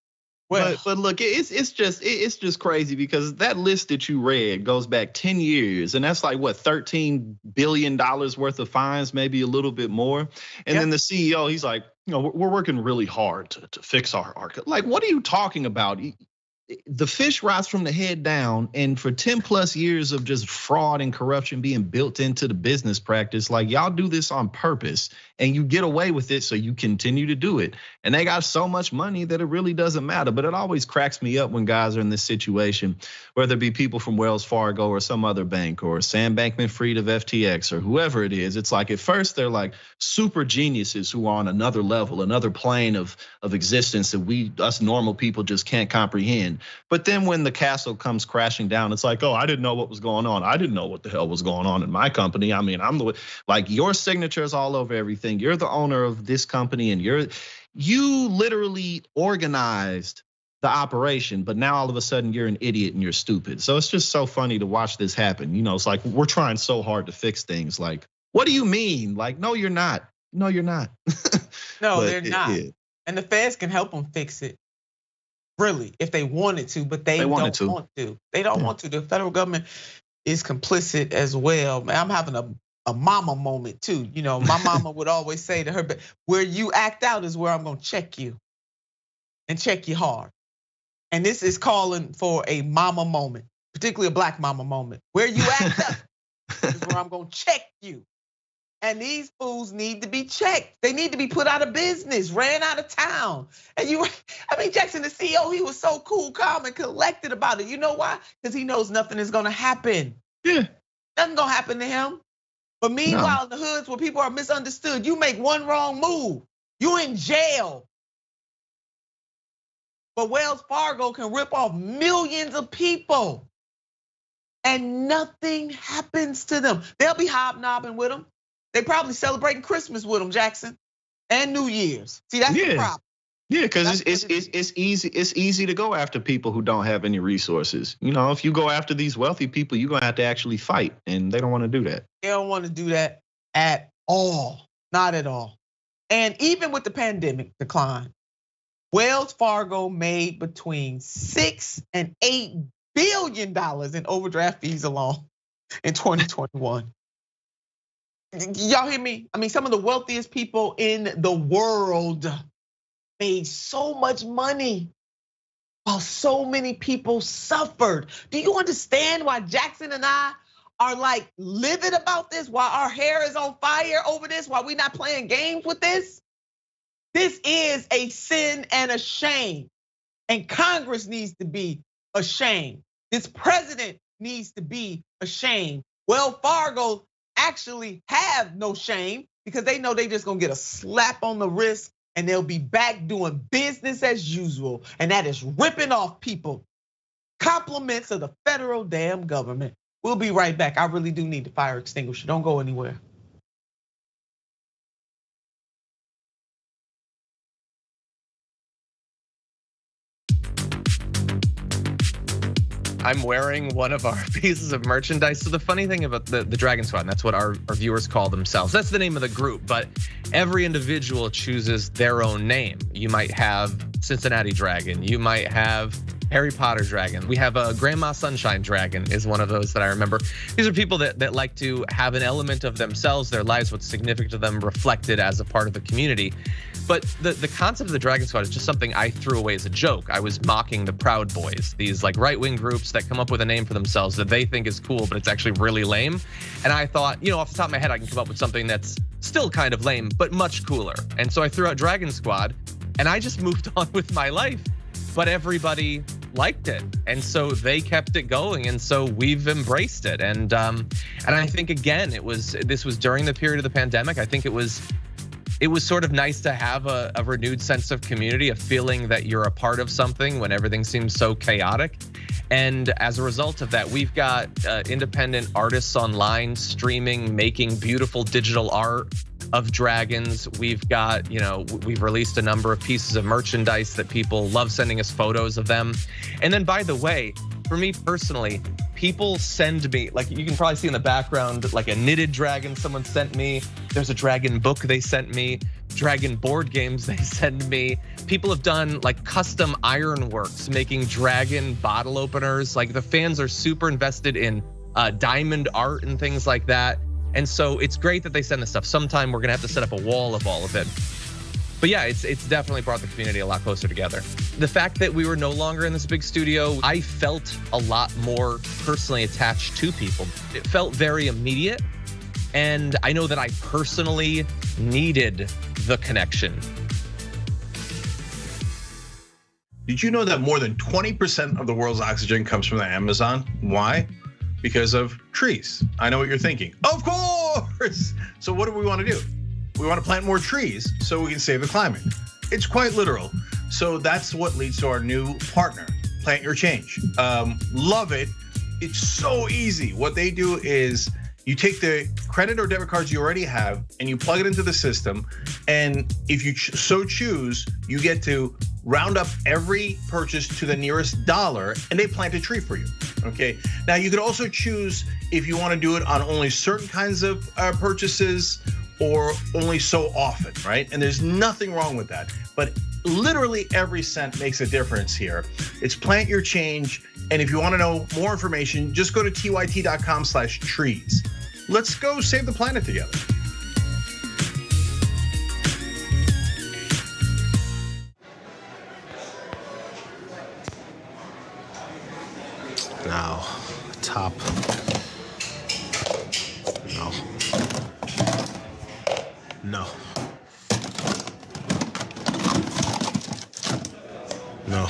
Well, but look, it's just crazy because that list that you read goes back 10 years, and that's like what, $13 billion worth of fines, maybe a little bit more. And then the CEO, he's like, we're working really hard to fix our like, what are you talking about? The fish rots from the head down, and for 10 plus years of just fraud and corruption being built into the business practice, like y'all do this on purpose and you get away with it, so you continue to do it. And they got so much money that it really doesn't matter. But it always cracks me up when guys are in this situation, whether it be people from Wells Fargo or some other bank or Sam Bankman-Fried of FTX or whoever it is. It's like at first they're like super geniuses who are on another level, another plane of existence that us normal people just can't comprehend. But then when the castle comes crashing down, it's like, oh, I didn't know what was going on. I didn't know what the hell was going on in my company. I mean, like your signature's all over everything. You're the owner of this company, and you literally organized the operation, but now all of a sudden you're an idiot and you're stupid. So it's just so funny to watch this happen. It's like we're trying so hard to fix things. Like, what do you mean? Like, no, you're not. No, you're not. No, they're not. And the feds can help them fix it. Really, if they wanted to, but they don't want to. They don't want to. The federal government is complicit as well. Man, I'm having a mama moment too. My mama would always say to her, where you act out is where I'm gonna check you. And check you hard. And this is calling for a mama moment, particularly a black mama moment. Where you act up is where I'm gonna check you. And these fools need to be checked. They need to be put out of business, ran out of town. And Jackson, the CEO, he was so cool, calm, and collected about it. You know why? Because he knows nothing is gonna happen. Yeah. Nothing gonna happen to him. But meanwhile, in the hoods where people are misunderstood, you make one wrong move, you in jail. But Wells Fargo can rip off millions of people and nothing happens to them. They'll be hobnobbing with them. They probably celebrating Christmas with them, Jackson, and New Year's. See, that's the problem. Yeah, because it's easy to go after people who don't have any resources. If you go after these wealthy people, you're gonna have to actually fight, and they don't want to do that. They don't want to do that at all, not at all. And even with the pandemic decline, Wells Fargo made between $6 and $8 billion in overdraft fees alone in 2021. Y'all hear me? Some of the wealthiest people in the world made so much money while so many people suffered. Do you understand why Jackson and I are like livid about this? Why our hair is on fire over this? Why we not playing games with this? This is a sin and a shame. And Congress needs to be ashamed. This president needs to be ashamed. Wells Fargo actually have no shame because they know they just gonna get a slap on the wrist and they'll be back doing business as usual. And that is ripping off people. Compliments of the federal damn government. We'll be right back. I really do need the fire extinguisher. Don't go anywhere. I'm wearing one of our pieces of merchandise. So the funny thing about the Dragon Squad, and that's what our viewers call themselves. That's the name of the group, but every individual chooses their own name. You might have Cincinnati Dragon. You might have Harry Potter Dragon. We have a Grandma Sunshine Dragon is one of those that I remember. These are people that like to have an element of themselves, their lives, what's significant to them reflected as a part of the community. But the concept of the Dragon Squad is just something I threw away as a joke. I was mocking the Proud Boys, these like right-wing groups that come up with a name for themselves that they think is cool, but it's actually really lame. And I thought, off the top of my head, I can come up with something that's still kind of lame, but much cooler. And so I threw out Dragon Squad, and I just moved on with my life. But everybody liked it, and so they kept it going, and so we've embraced it. And I think again, this was during the period of the pandemic. I think it was sort of nice to have a renewed sense of community, a feeling that you're a part of something when everything seems so chaotic. And as a result of that, we've got independent artists online streaming, making beautiful digital art of dragons. We've got, we've released a number of pieces of merchandise that people love sending us photos of them. And then by the way, for me personally, people send me, like you can probably see in the background, like a knitted dragon someone sent me. There's a dragon book they sent me, dragon board games they send me. People have done like custom ironworks, making dragon bottle openers. Like the fans are super invested in diamond art and things like that. And so it's great that they send this stuff. Sometime we're gonna have to set up a wall of all of it. But yeah, it's definitely brought the community a lot closer together. The fact that we were no longer in this big studio, I felt a lot more personally attached to people. It felt very immediate. And I know that I personally needed the connection. Did you know that more than 20% of the world's oxygen comes from the Amazon? Why? Because of trees. I know what you're thinking. Of course! So what do we want to do? We want to plant more trees so we can save the climate. It's quite literal. So that's what leads to our new partner, Plant Your Change. Love it. It's so easy. What they do is you take the credit or debit cards you already have and you plug it into the system. And if you so choose, you get to round up every purchase to the nearest dollar and they plant a tree for you, okay? Now you could also choose if you wanna do it on only certain kinds of purchases or only so often, right? And there's nothing wrong with that. But literally every cent makes a difference here. It's Plant Your Change. And if you wanna know more information, just go to tyt.com/trees. Let's go save the planet together. Now, top. No. No. No.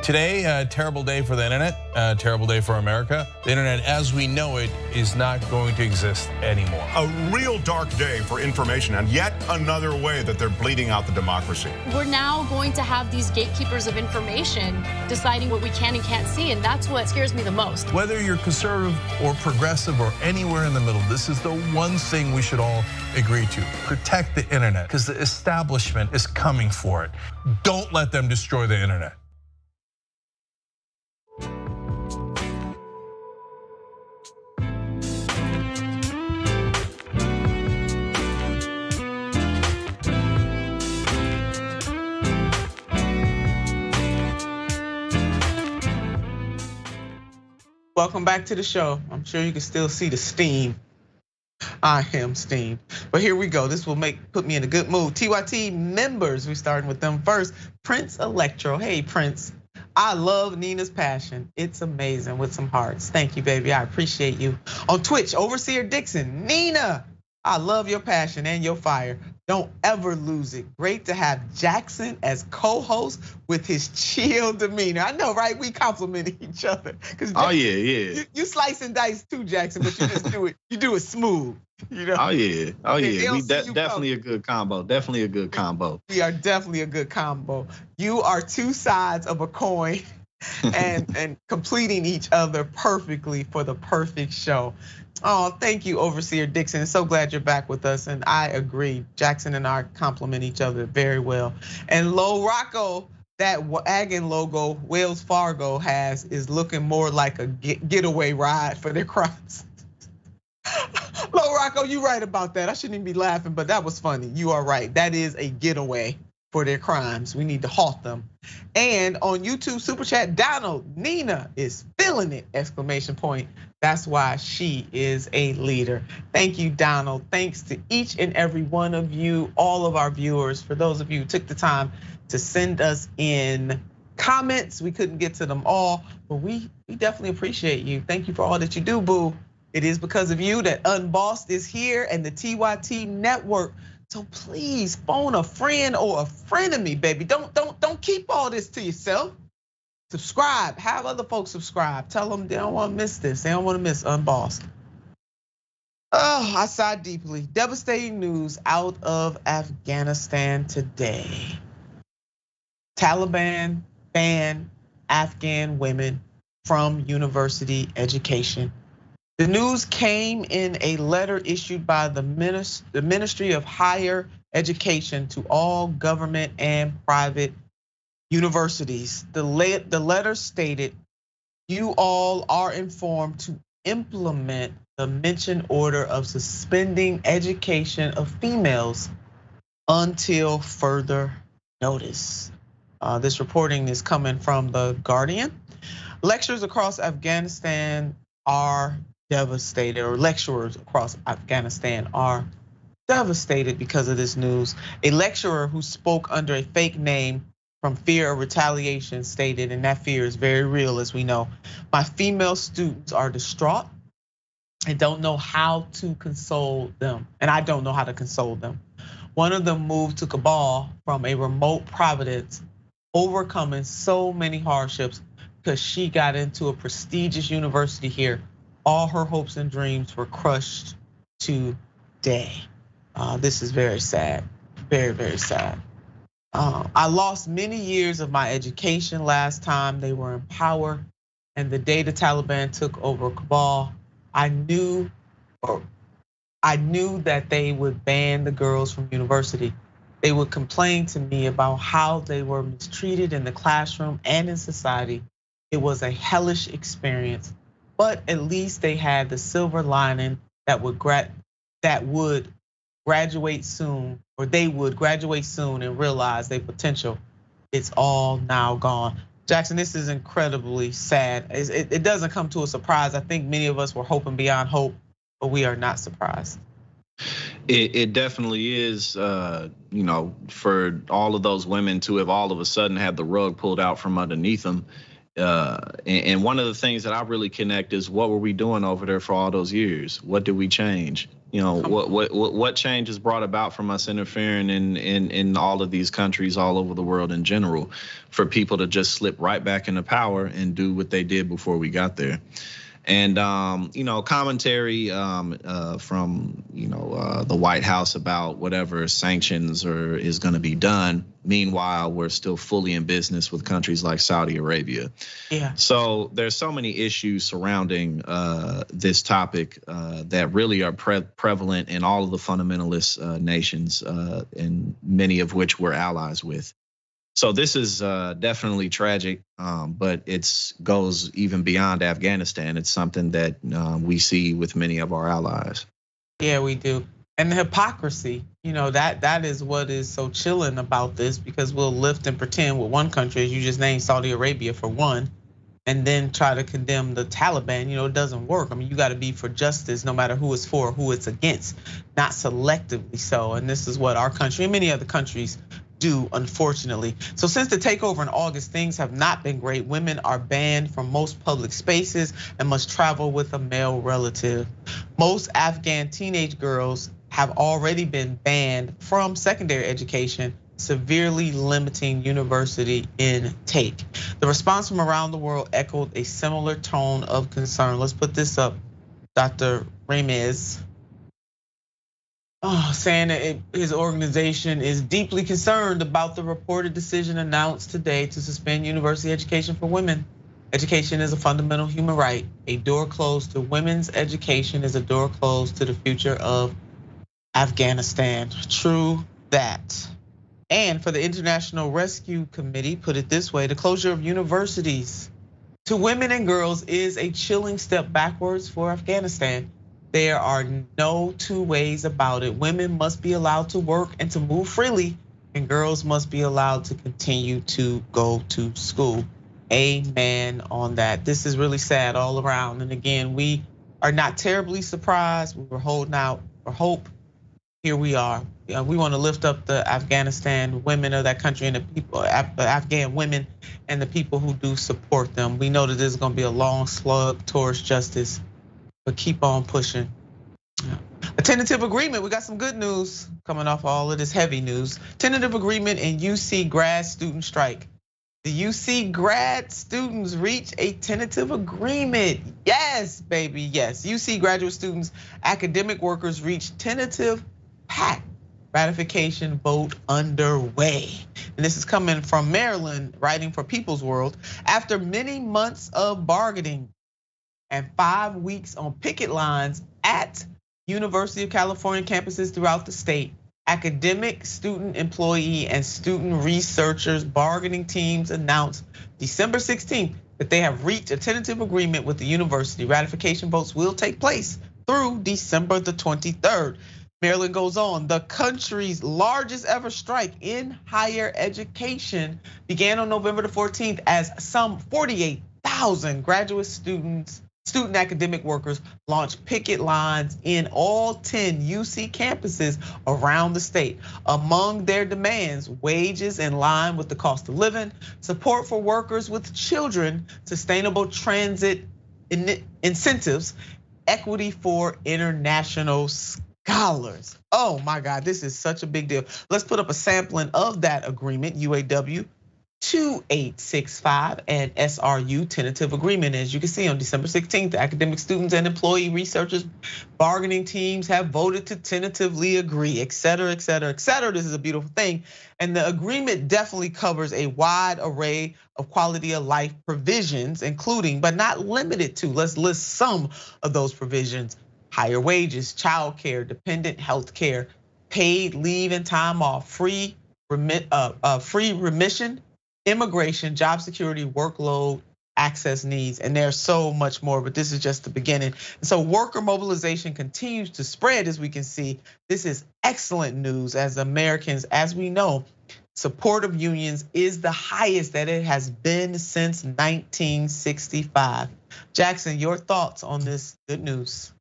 Today, a terrible day for the internet, a terrible day for America. The internet as we know it is not going to exist anymore. A real dark day for information and yet another way that they're bleeding out the democracy. We're now going to have these gatekeepers of information deciding what we can and can't see, and that's what scares me the most. Whether you're conservative or progressive or anywhere in the middle, this is the one thing we should all agree to. Protect the internet, because the establishment is coming for it. Don't let them destroy the internet. Welcome back to the show. I'm sure you can still see the steam. I am steamed. But here we go. This will put me in a good mood. TYT members, we're starting with them first. Prince Electro. Hey, Prince. I love Nina's passion. It's amazing with some hearts. Thank you, baby. I appreciate you. On Twitch, Overseer Dixon. Nina, I love your passion and your fire. Don't ever lose it. Great to have Jackson as co-host with his chill demeanor. I know, right? We complimented each other. Oh yeah. You slice and dice too, Jackson, but you just do it. You do it smooth. You know? Oh yeah. We definitely a good combo. Definitely a good combo. We are definitely a good combo. You are two sides of a coin, and completing each other perfectly for the perfect show. Oh, thank you, Overseer Dixon. So glad you're back with us. And I agree, Jackson and I complement each other very well. And Lo Rocco, that wagon logo Wells Fargo has is looking more like a getaway ride for their crimes. Lo Rocco, you right about that. I shouldn't even be laughing, but that was funny. You are right. That is a getaway for their crimes. We need to halt them. And on YouTube Super Chat, Donald, Nina is feeling it, exclamation point. That's why she is a leader. Thank you, Donald. Thanks to each and every one of you, all of our viewers, for those of you who took the time to send us in comments. We couldn't get to them all, but we definitely appreciate you. Thank you for all that you do, boo. It is because of you that Unbossed is here and the TYT network. So please phone a friend or a frenemy, baby. Don't keep all this to yourself. Subscribe, have other folks subscribe. Tell them they don't want to miss this. They don't want to miss Unbossed. Oh, I sigh deeply. Devastating news out of Afghanistan today. Taliban ban Afghan women from university education. The news came in a letter issued by the Ministry of Higher Education to all government and private universities. The letter stated, you all are informed to implement the mentioned order of suspending education of females until further notice. This reporting is coming from The Guardian. Lecturers across Afghanistan are devastated, or lecturers across Afghanistan are devastated because of this news. A lecturer who spoke under a fake name from fear of retaliation stated, and that fear is very real as we know, my female students are distraught and don't know how to console them, and I don't know how to console them. One of them moved to Kabul from a remote province, overcoming so many hardships because she got into a prestigious university here. All her hopes and dreams were crushed today. This is very sad, very, very sad. I lost many years of my education last time they were in power, and the day the Taliban took over Kabul, I knew that they would ban the girls from university. They would complain to me about how they were mistreated in the classroom and in society. It was a hellish experience, but at least they had the silver lining that would graduate soon, or they would graduate soon and realize their potential. It's all now gone. Jackson, this is incredibly sad. It doesn't come to a surprise. I think many of us were hoping beyond hope, but we are not surprised. It definitely is, for all of those women to have all of a sudden had the rug pulled out from underneath them. And one of the things that I really connect is, what were we doing over there for all those years? What did we change? What change is brought about from us interfering in all of these countries all over the world in general, for people to just slip right back into power and do what they did before we got there. And commentary from the White House about whatever sanctions is going to be done. Meanwhile, we're still fully in business with countries like Saudi Arabia. Yeah. So there's so many issues surrounding this topic that really are prevalent in all of the fundamentalist nations, and many of which we're allies with. So this is definitely tragic, but it goes even beyond Afghanistan. It's something that we see with many of our allies. Yeah, we do. And the hypocrisy, that is what is so chilling about this, because we'll lift and pretend with one country, as you just named Saudi Arabia for one, and then try to condemn the Taliban. It doesn't work. I mean, you got to be for justice no matter who it's for, who it's against, not selectively so. And this is what our country and many other countries do, unfortunately. So since the takeover in August, things have not been great. Women are banned from most public spaces and must travel with a male relative. Most Afghan teenage girls have already been banned from secondary education, severely limiting university intake. The response from around the world echoed a similar tone of concern. Let's put this up. Dr. Ramez saying that his organization is deeply concerned about the reported decision announced today to suspend university education for women. Education is a fundamental human right. A door closed to women's education is a door closed to the future of Afghanistan. True that. And for the International Rescue Committee, put it this way, the closure of universities to women and girls is a chilling step backwards for Afghanistan. There are no two ways about it. Women must be allowed to work and to move freely, and girls must be allowed to continue to go to school. Amen on that. This is really sad all around. And again, we are not terribly surprised. We were holding out for hope. Here we are. We want to lift up the Afghanistan women of that country and the people, Afghan women and the people who do support them. We know that this is going to be a long slug towards justice, but keep on pushing. A tentative agreement. We got some good news coming off all of this heavy news. Tentative agreement in UC grad student strike. The UC grad students reach a tentative agreement. Yes, baby, yes. UC graduate students, academic workers reach tentative pact ratification vote underway. And this is coming from Maryland, writing for People's World. After many months of bargaining and 5 weeks on picket lines at University of California campuses throughout the state, academic, student, employee, and student researchers bargaining teams announced December 16th that they have reached a tentative agreement with the university. Ratification votes will take place through December the 23rd. Maryland goes on, the country's largest ever strike in higher education began on November the 14th as some 48,000 graduate students, student academic workers launched picket lines in all 10 UC campuses around the state. Among their demands, wages in line with the cost of living, support for workers with children, sustainable transit incentives, equity for international scholars. Oh my God, this is such a big deal. Let's put up a sampling of that agreement, UAW 2865 and SRU tentative agreement. As you can see on December 16th, the academic, students, and employee researchers bargaining teams have voted to tentatively agree, et cetera, et cetera, et cetera. This is a beautiful thing. And the agreement definitely covers a wide array of quality of life provisions, including, but not limited to, let's list some of those provisions: higher wages, childcare, dependent health care, paid leave and time off, free remission, immigration, job security, workload, access needs, and there's so much more, but this is just the beginning. And so worker mobilization continues to spread, as we can see. This is excellent news as Americans, as we know, support of unions is the highest that it has been since 1965. Jackson, your thoughts on this good news?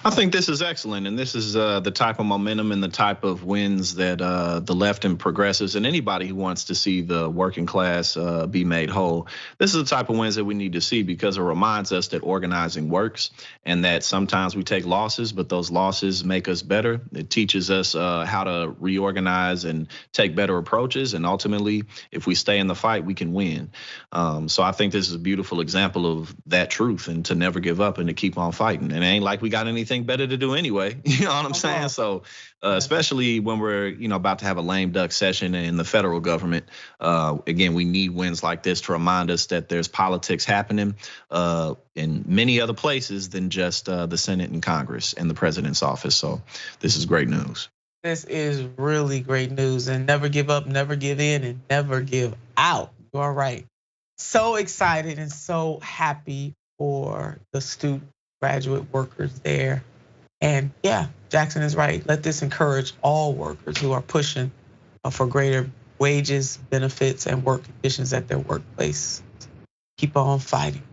I think this is excellent, and this is the type of momentum and the type of wins that the left and progressives and anybody who wants to see the working class be made whole. This is the type of wins that we need to see, because it reminds us that organizing works and that sometimes we take losses, but those losses make us better. It teaches us how to reorganize and take better approaches, and ultimately, if we stay in the fight, we can win. So I think this is a beautiful example of that truth, and to never give up and to keep on fighting. And it ain't like we got anything better to do anyway, you know what I'm saying? So especially when we're about to have a lame duck session in the federal government, again, we need wins like this to remind us that there's politics happening in many other places than just the Senate and Congress and the president's office. So this is great news. This is really great news, and never give up, never give in, and never give out. You are right. So excited and so happy for the student graduate workers there. And yeah, Jackson is right. Let this encourage all workers who are pushing for greater wages, benefits, and work conditions at their workplace. keep on fighting.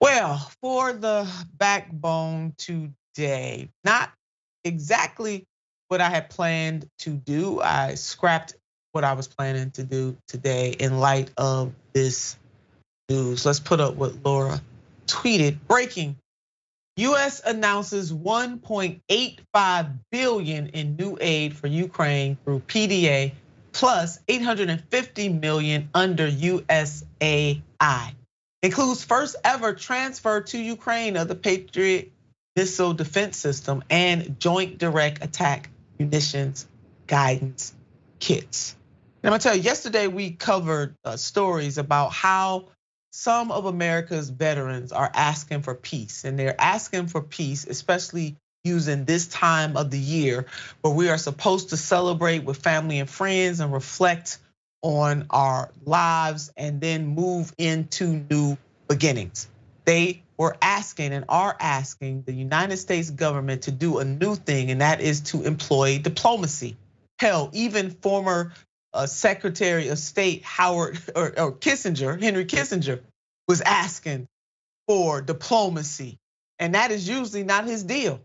Well, for the backbone today, not exactly what I had planned to do. I scrapped what I was planning to do today in light of this news. Let's put up what Laura tweeted. Breaking: US announces 1.85 billion in new aid for Ukraine through PDA plus 850 million under USAI. Includes first ever transfer to Ukraine of the Patriot missile defense system and joint direct attack munitions guidance kits. And I'm gonna tell you, yesterday we covered stories about how some of America's veterans are asking for peace, and they're asking for peace, especially using this time of the year where we are supposed to celebrate with family and friends and reflect on our lives and then move into new beginnings. They were asking and are asking the United States government to do a new thing, and that is to employ diplomacy. Hell, even former Secretary of State Howard or Kissinger, Henry Kissinger, was asking for diplomacy, and that is usually not his deal.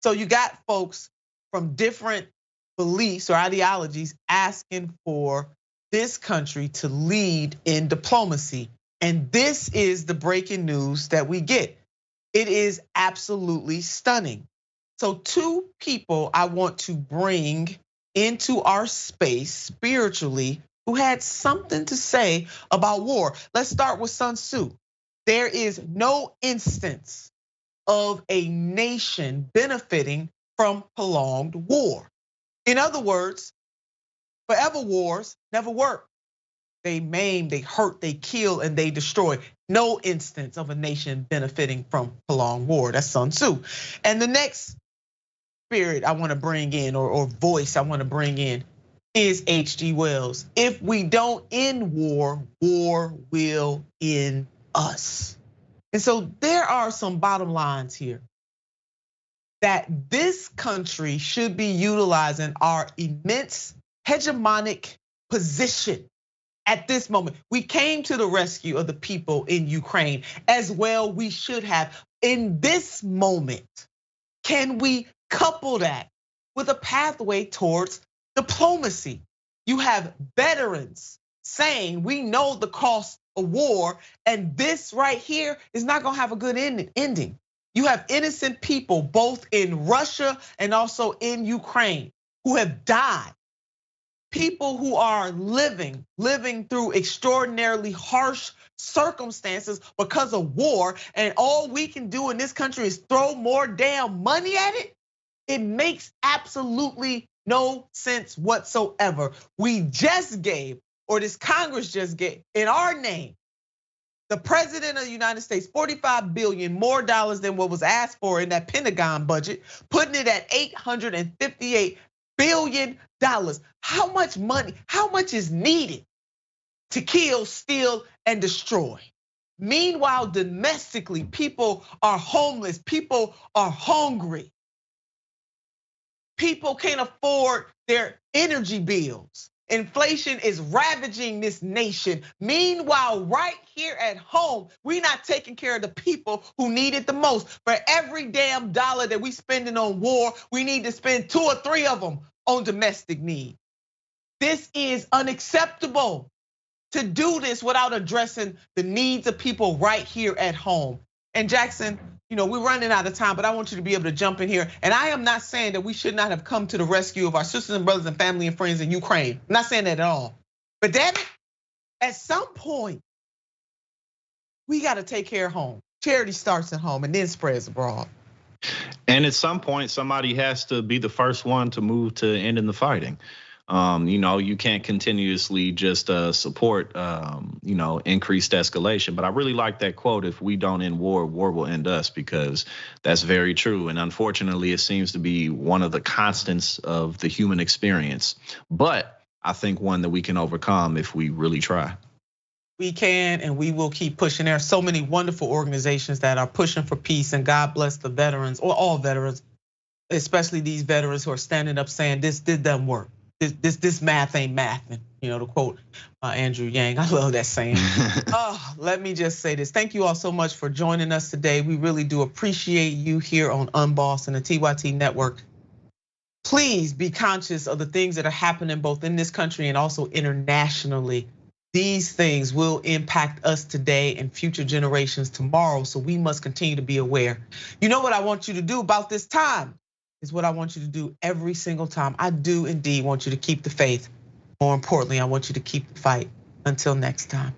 So you got folks from different beliefs or ideologies asking for this country to lead in diplomacy. And this is the breaking news that we get. It is absolutely stunning. So two people I want to bring into our space spiritually who had something to say about war. Let's start with Sun Tzu. There is no instance of a nation benefiting from prolonged war. In other words, forever wars never work. They maim, they hurt, they kill, and they destroy. No instance of a nation benefiting from prolonged war. That's Sun Tzu. And the next spirit I want to bring in, or voice I want to bring in, is H.G. Wells. If we don't end war, war will end us. And so there are some bottom lines here that this country should be utilizing our immense hegemonic position. At this moment, we came to the rescue of the people in Ukraine, as well we should have. In this moment, can we couple that with a pathway towards diplomacy? You have veterans saying we know the cost of war, and this right here is not gonna have a good ending. You have innocent people both in Russia and also in Ukraine who have died. People who are living through extraordinarily harsh circumstances because of war, and all we can do in this country is throw more damn money at it. It makes absolutely no sense whatsoever. We just gave, or this Congress just gave, in our name, the president of the United States, 45 billion more dollars than what was asked for in that Pentagon budget, putting it at 858 billion dollars. How much money, how much is needed to kill, steal, and destroy? Meanwhile, domestically, people are homeless, people are hungry. People can't afford their energy bills. Inflation is ravaging this nation. Meanwhile, right here at home, we're not taking care of the people who need it the most. For every damn dollar that we spending on war, we need to spend 2 or 3 of them on domestic needs. This is unacceptable to do this without addressing the needs of people right here at home. And Jackson, we're running out of time, but I want you to be able to jump in here. And I am not saying that we should not have come to the rescue of our sisters and brothers and family and friends in Ukraine. I'm not saying that at all. But damn it, at some point, we got to take care of home. Charity starts at home and then spreads abroad. And at some point, somebody has to be the first one to move to ending the fighting. You can't continuously just support, increased escalation. But I really like that quote: "If we don't end war, war will end us," because that's very true. And unfortunately, it seems to be one of the constants of the human experience. But I think one that we can overcome if we really try. We can, and we will keep pushing. There are so many wonderful organizations that are pushing for peace, and God bless the veterans, or all veterans, especially these veterans who are standing up saying this doesn't work. This math ain't mathing. to quote Andrew Yang. I love that saying. Let me just say this. Thank you all so much for joining us today. We really do appreciate you here on Unbossed and the TYT Network. Please be conscious of the things that are happening both in this country and also internationally. These things will impact us today and future generations tomorrow, so we must continue to be aware. You know what I want you to do about this time is what I want you to do every single time. I do indeed want you to keep the faith. More importantly, I want you to keep the fight. Until next time.